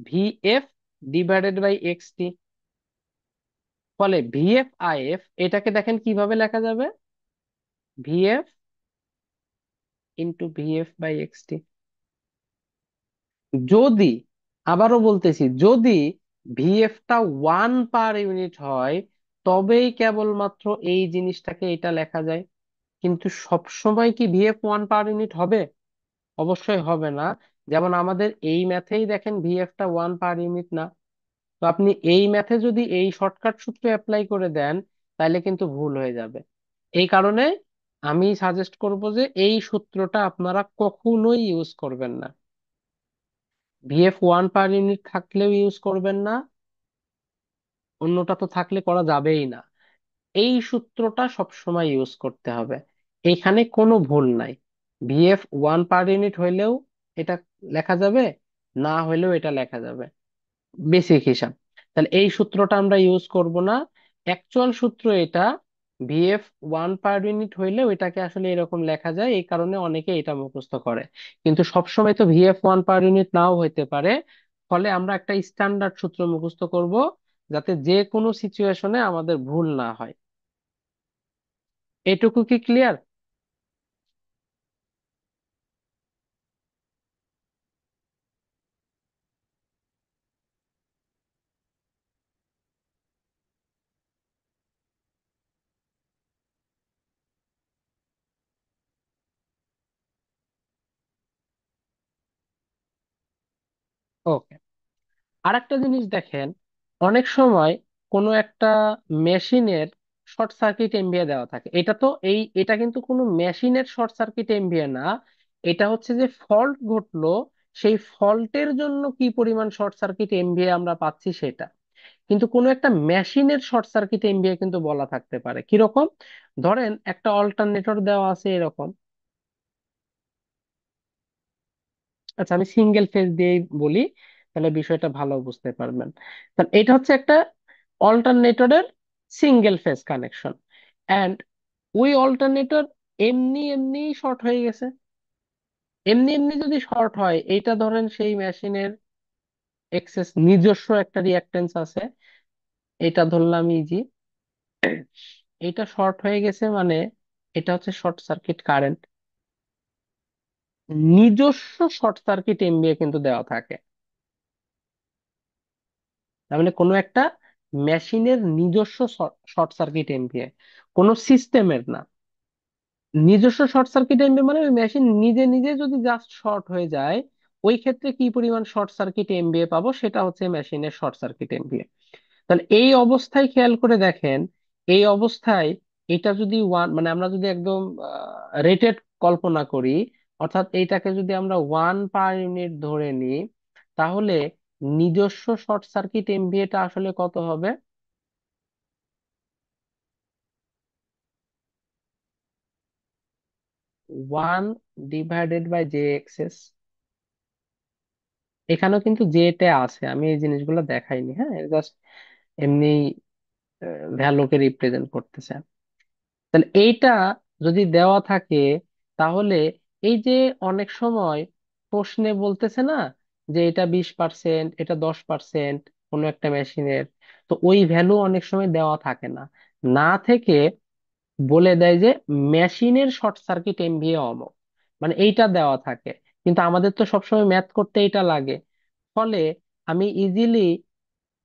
VF divided by X T. ফলে ভিএফ আইএফ এটাকে দেখেন কিভাবে লেখা যাবে, VF into VF by X T. যদি, আবারও বলতেছি, যদি ভিএফ টা 1 পার ইউনিট হয়, তবেই কেবলমাত্র এই জিনিসটাকে এটা লেখা যায়। কিন্তু সব সময় কি ভিএফ ওয়ান পার ইউনিট হবে? অবশ্যই হবে না। যেমন আমাদের এই ম্যাথেই দেখেন ভিএফটা ওয়ান পার ইউনিট না। তো আপনি এই ম্যাথে যদি এই শর্টকাট সূত্র অ্যাপ্লাই করে দেন, তাহলে কিন্তু ভুল হয়ে যাবে। এই কারণে আমি সাজেস্ট করব যে এই সূত্রটা আপনারা কখনোই ইউজ করবেন না। ভিএফ ওয়ান পার ইউনিট থাকলেও ইউজ করবেন না, অন্যটা তো থাকলে করা যাবেই না। এই সূত্রটা সবসময় ইউজ করতে হবে, এখানে কোনো ভুল নাই। ভিএফ ওয়ান পার ইউনিট হইলেও এটা লেখা যাবে, না হইলেও এটা লেখা যাবে, বেসিক হিসাব। তাহলে এই সূত্রটা আমরা ইউজ করব না। অ্যাকচুয়াল সূত্র এটা, ভিএফ ওয়ান পার ইউনিট হইলেও এটাকে আসলে এরকম লেখা যায়, এই কারণে অনেকে এটা মুখস্থ করে। কিন্তু সবসময় তো ভিএফ ওয়ান পার ইউনিট নাও হইতে পারে। ফলে আমরা একটা স্ট্যান্ডার্ড সূত্র মুখস্থ করব, যাতে যে কোনো সিচুয়েশনে আমাদের ভুল না হয়। এটুকু কি ক্লিয়ার? ওকে। আরেকটা জিনিস দেখেন, অনেক সময় কোনো একটা মেশিনের শর্ট সার্কিট এমভিএ দেওয়া থাকে। এটা কিন্তু কোনো মেশিনের শর্ট সার্কিট এমভিএ না। এটা হচ্ছে যে ফল্ট ঘটলো, সেই ফল্টের জন্য কি পরিমাণ শর্ট সার্কিট এমভিএ আমরা পাচ্ছি সেটা। কিন্তু কোনো একটা মেশিনের শর্ট সার্কিট এমভিএ কিন্তু বলা থাকতে পারে। কিরকম? ধরেন একটা অল্টারনেটর দেওয়া আছে এরকম। আচ্ছা, আমি সিঙ্গেল ফেজ দিয়েই বলি, তাহলে বিষয়টা ভালো বুঝতে পারবেন। তাহলে এটা হচ্ছে একটা অল্টারনেটরের সিঙ্গেল ফেজ কানেকশন, এন্ড ওই অল্টারনেটর এমনি এমনি শর্ট হয়ে গেছে। এমনি এমনি যদি শর্ট হয়, এটা ধরেন সেই মেশিনের এক্সেস নিজস্ব একটা রিঅ্যাকটেন্স আছে, এটা ধরলাম ইজি। এটা শর্ট হয়ে গেছে মানে এটা হচ্ছে শর্ট সার্কিট কারেন্ট। নিজস্ব শর্ট সার্কিট এমভিএ কিন্তু দেওয়া থাকে। তার মানে কোনো একটা মেশিনের নিজস্ব শর্ট সার্কিট এমভিএ, কোনো সিস্টেমের না। নিজস্ব শর্ট সার্কিট এমভিএ মানে ওই মেশিন নিজে নিজে যদি জাস্ট শর্ট হয়ে যায়, ওই ক্ষেত্রে কি পরিমাণ শর্ট সার্কিট এমভিএ পাবো, সেটা হচ্ছে মেশিনের শর্ট সার্কিট এমভিএ। তাহলে এই অবস্থায় খেয়াল করে দেখেন, এই অবস্থায় এটা যদি ওয়ান, মানে আমরা যদি একদম রেটেড কল্পনা করি, অর্থাৎ এইটাকে যদি আমরা ওয়ান পার ইউনিট ধরে নিই, তাহলে নিজস্ব শর্ট সার্কিট এমভিএটা আসলে কত হবে? One divided by J X S. এখানেও কিন্তু জেতে আছে, আমি এই জিনিসগুলো দেখাইনি, হ্যাঁ, জাস্ট এমনি ভ্যালুকে রিপ্রেজেন্ট করতেছে। তাহলে এইটা যদি দেওয়া থাকে, তাহলে এই যে অনেক সময় প্রশ্নে বলতেছে না যে এটা 20%, এটা 10% কোনো একটা মেশিনের, তো ওই ভ্যালু অনেক সময় দেওয়া থাকে না। না থেকে বলে দেয় যে মেশিনের শর্ট সার্কিট এমভিএ অমক, মানে এইটা দেওয়া থাকে। কিন্তু আমাদের তো সবসময় ম্যাথ করতে এটা লাগে। ফলে আমি ইজিলি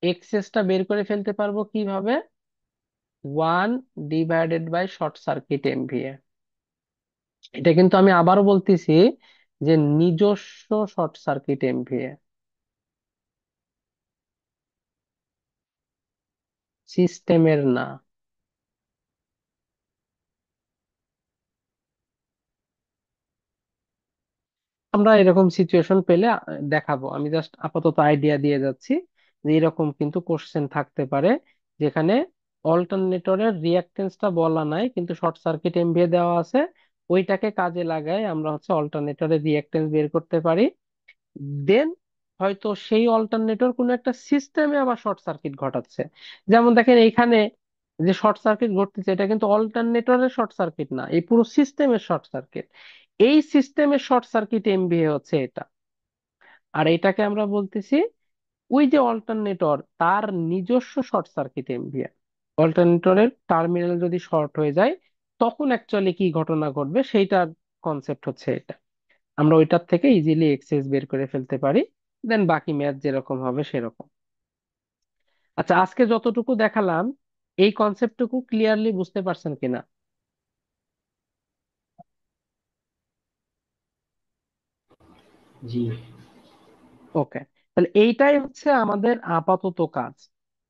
এক্সেসটা বের করে ফেলতে পারবো কিভাবে? One divided by short circuit MVA. এটা কিন্তু আমি আবারও বলতেছি যে নিজস্ব শর্ট সার্কিট এমভিএ, সিস্টেমের না। আমরা এরকম সিচুয়েশন পেলে দেখাবো। আমি জাস্ট আপাতত আইডিয়া দিয়ে যাচ্ছি যে এরকম কিন্তু কোশ্চেন থাকতে পারে, যেখানে অল্টারনেটরের রিঅ্যাকটেন্সটা বলা নাই কিন্তু শর্ট সার্কিট এমভিএ দেওয়া আছে। ওইটাকে কাজে লাগায় আমরা হচ্ছে অল্টারনেটরের রিঅ্যাকটেন্স বের করতে পারি। দেন হয়তো সেই অল্টারনেটর কোনো একটা সিস্টেমে আবার শর্ট সার্কিট ঘটাচ্ছে। যেমন দেখেন এইখানে যে শর্ট সার্কিট ঘটতেছে, এটা কিন্তু অল্টারনেটরের শর্ট সার্কিট না, এই পুরো সিস্টেমের শর্ট সার্কিট। এই সিস্টেমের শর্ট সার্কিট এমভিএ হচ্ছে এটা। আর এটাকে আমরা বলতেছি ওই যে অল্টারনেটর তার নিজস্ব শর্ট সার্কিট এমভিএ। অল্টারনেটরের টার্মিনাল যদি শর্ট হয়ে যায়, তখন অ্যাকচুয়ালি কি ঘটনা ঘটবে সেইটার কনসেপ্ট হচ্ছে এটা। আমরা ওইটার থেকে ইজিলি এক্সেস বের করে ফেলতে পারি। দেন বাকি ম্যাথ যেরকম হবে সেরকম। আচ্ছা, আজকে যতটুকু দেখালাম, এই কনসেপ্টটুকু ক্লিয়ারলি বুঝতে পারছেন কিনা?
জি।
ওকে, তাহলে এইটাই হচ্ছে আমাদের আপাতত কাজ।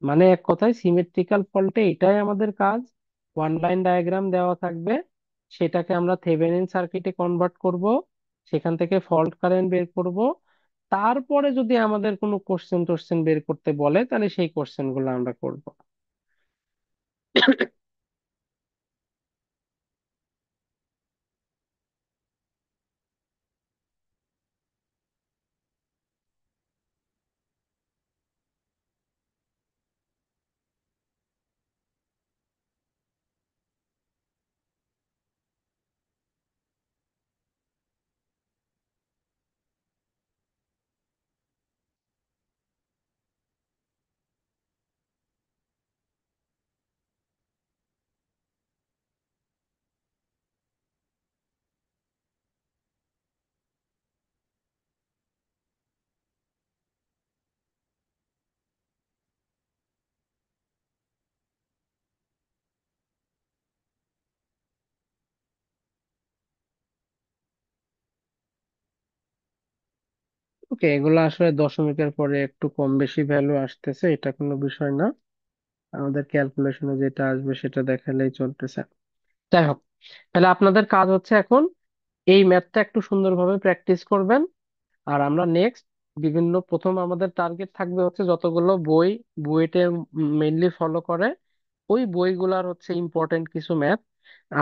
মানে এক কথায় সিমেট্রিক্যাল ফল্টে এটাই আমাদের কাজ। ওয়ান লাইন ডায়াগ্রাম দেওয়া থাকবে, সেটাকে আমরা থেভেনিন সার্কিটে কনভার্ট করব, সেখান থেকে ফল্ট কারেন্ট বের করব। তারপরে যদি আমাদের কোনো কোশ্চেন টোশ্চেন বের করতে বলে, তাহলে সেই কোশ্চেন গুলো আমরা করব। ওকে, এগুলো আসলে দশমিকের পরে একটু কম বেশি ভ্যালু আসতেছে, এটা কোনো বিষয় না। আমাদের ক্যালকুলেশনে যেটা আসবে সেটা দেখালেই চলতেছে। যাই হোক, তাহলে আপনাদের কাজ হচ্ছে এখন এই ম্যাথটা একটু সুন্দরভাবে প্র্যাকটিস করবেন। আর আমরা নেক্সট বিভিন্ন, প্রথম আমাদের টার্গেট থাকবে হচ্ছে যতগুলো বই বুয়েটে মেইনলি ফলো করে ওই বইগুলার হচ্ছে ইম্পর্টেন্ট কিছু ম্যাথ।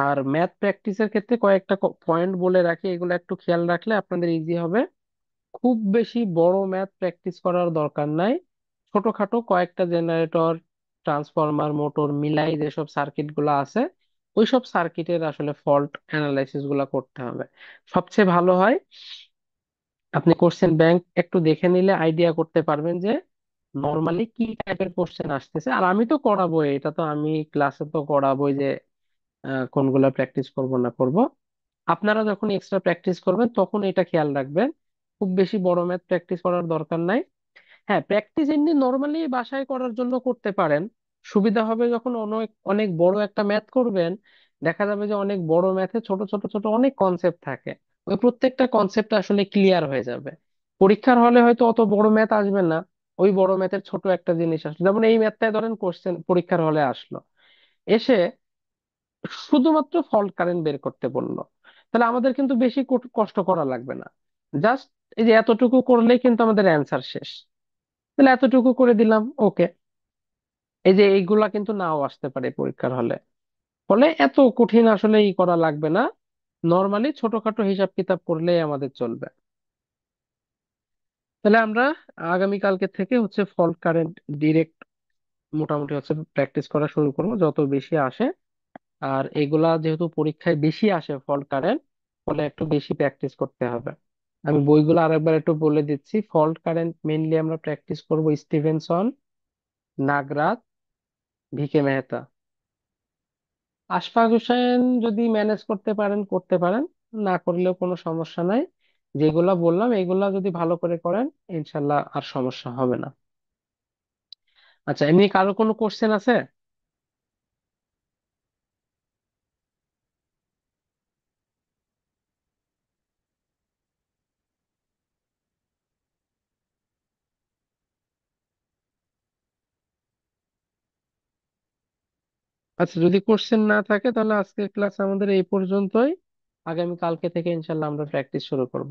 আর ম্যাথ প্র্যাকটিসের ক্ষেত্রে কয়েকটা পয়েন্ট বলে রাখি, এগুলো একটু খেয়াল রাখলে আপনাদের ইজি হবে। খুব বেশি বড় ম্যাথ প্র্যাকটিস করার দরকার নাই। ছোটখাটো কয়েকটা জেনারেটর, ট্রান্সফরমার, মোটর মিলাই যেসব সার্কিট গুলো আছে, ওইসব সার্কিটের আসলে ফল্ট অ্যানালাইসিস গুলা করতে হবে। সবচেয়ে ভালো হয় আপনি কোশ্চেন ব্যাংক একটু দেখে নিলে আইডিয়া করতে পারবেন যে নর্মালি কি টাইপের কোশ্চেন আসতেছে। আর আমি তো করাবোই, এটা তো আমি ক্লাসে তো করাবোই যে কোনগুলা প্র্যাকটিস করব না করব। আপনারা যখন এক্সট্রা প্র্যাকটিস করবেন তখন এটা খেয়াল রাখবেন, খুব বেশি বড় ম্যাথ প্র্যাকটিস করার দরকার নাই। হ্যাঁ, প্র্যাকটিস এমনি নর্মালি বাসায় করার জন্য করতে পারেন। সুবিধা হবে যখন অনেক অনেক বড় একটা ম্যাথ করবেন, দেখা যাবে যে অনেক বড় ম্যাথে ছোট ছোট ছোট অনেক কনসেপ্ট থাকে, ওই প্রত্যেকটা কনসেপ্ট আসলে ক্লিয়ার হয়ে যাবে। পরীক্ষার হলে হয়তো অত বড় ম্যাথ আসবে না, ওই বড় ম্যাথের ছোট একটা জিনিস আসলো, যেমন এই ম্যাথটাই ধরেন কোশ্চেন পরীক্ষার হলে আসলো, এসে শুধুমাত্র ফল্ট কারেন্ট বের করতে বললো, তাহলে আমাদের কিন্তু বেশি কষ্ট করা লাগবে না। জাস্ট এই যে এতটুকু করলেই কিন্তু আমাদের অ্যান্সার শেষ। তাহলে এতটুকু করে দিলাম, ওকে। এই যে এইগুলা কিন্তু নাও আসতে পারে পরীক্ষার হলে, ফলে এত কঠিন আসলে ই করা লাগবে না। নর্মালি ছোটখাটো হিসাব কিতাব করলেই আমাদের চলবে। তাহলে আমরা আগামীকালকে থেকে হচ্ছে ফল্ট কারেন্ট ডিরেক্ট মোটামুটি হচ্ছে প্র্যাকটিস করা শুরু করবো যত বেশি আসে। আর এগুলা যেহেতু পরীক্ষায় বেশি আসে ফল্ট কারেন্ট, ফলে একটু বেশি প্র্যাকটিস করতে হবে। আমি বইগুলো আরেকবার একটু বলে দিচ্ছি। ফল্ট কারেন্ট মেইনলি আমরা প্র্যাকটিস করব স্টিভেনসন, নাগরাথ, ভিকে মেহতা। আশফাক হোসেন যদি ম্যানেজ করতে পারেন করতে পারেন, না করলেও কোনো সমস্যা নাই। যেগুলা বললাম এগুলা যদি ভালো করে করেন, ইনশাল্লাহ আর সমস্যা হবে না। আচ্ছা, এমনি কারো কোনো কোশ্চেন আছে? আচ্ছা, যদি কোশ্চেন না থাকে তাহলে আজকের ক্লাস আমাদের এই পর্যন্তই। আগামী কালকে থেকে ইনশাল্লাহ আমরা প্র্যাকটিস শুরু করব।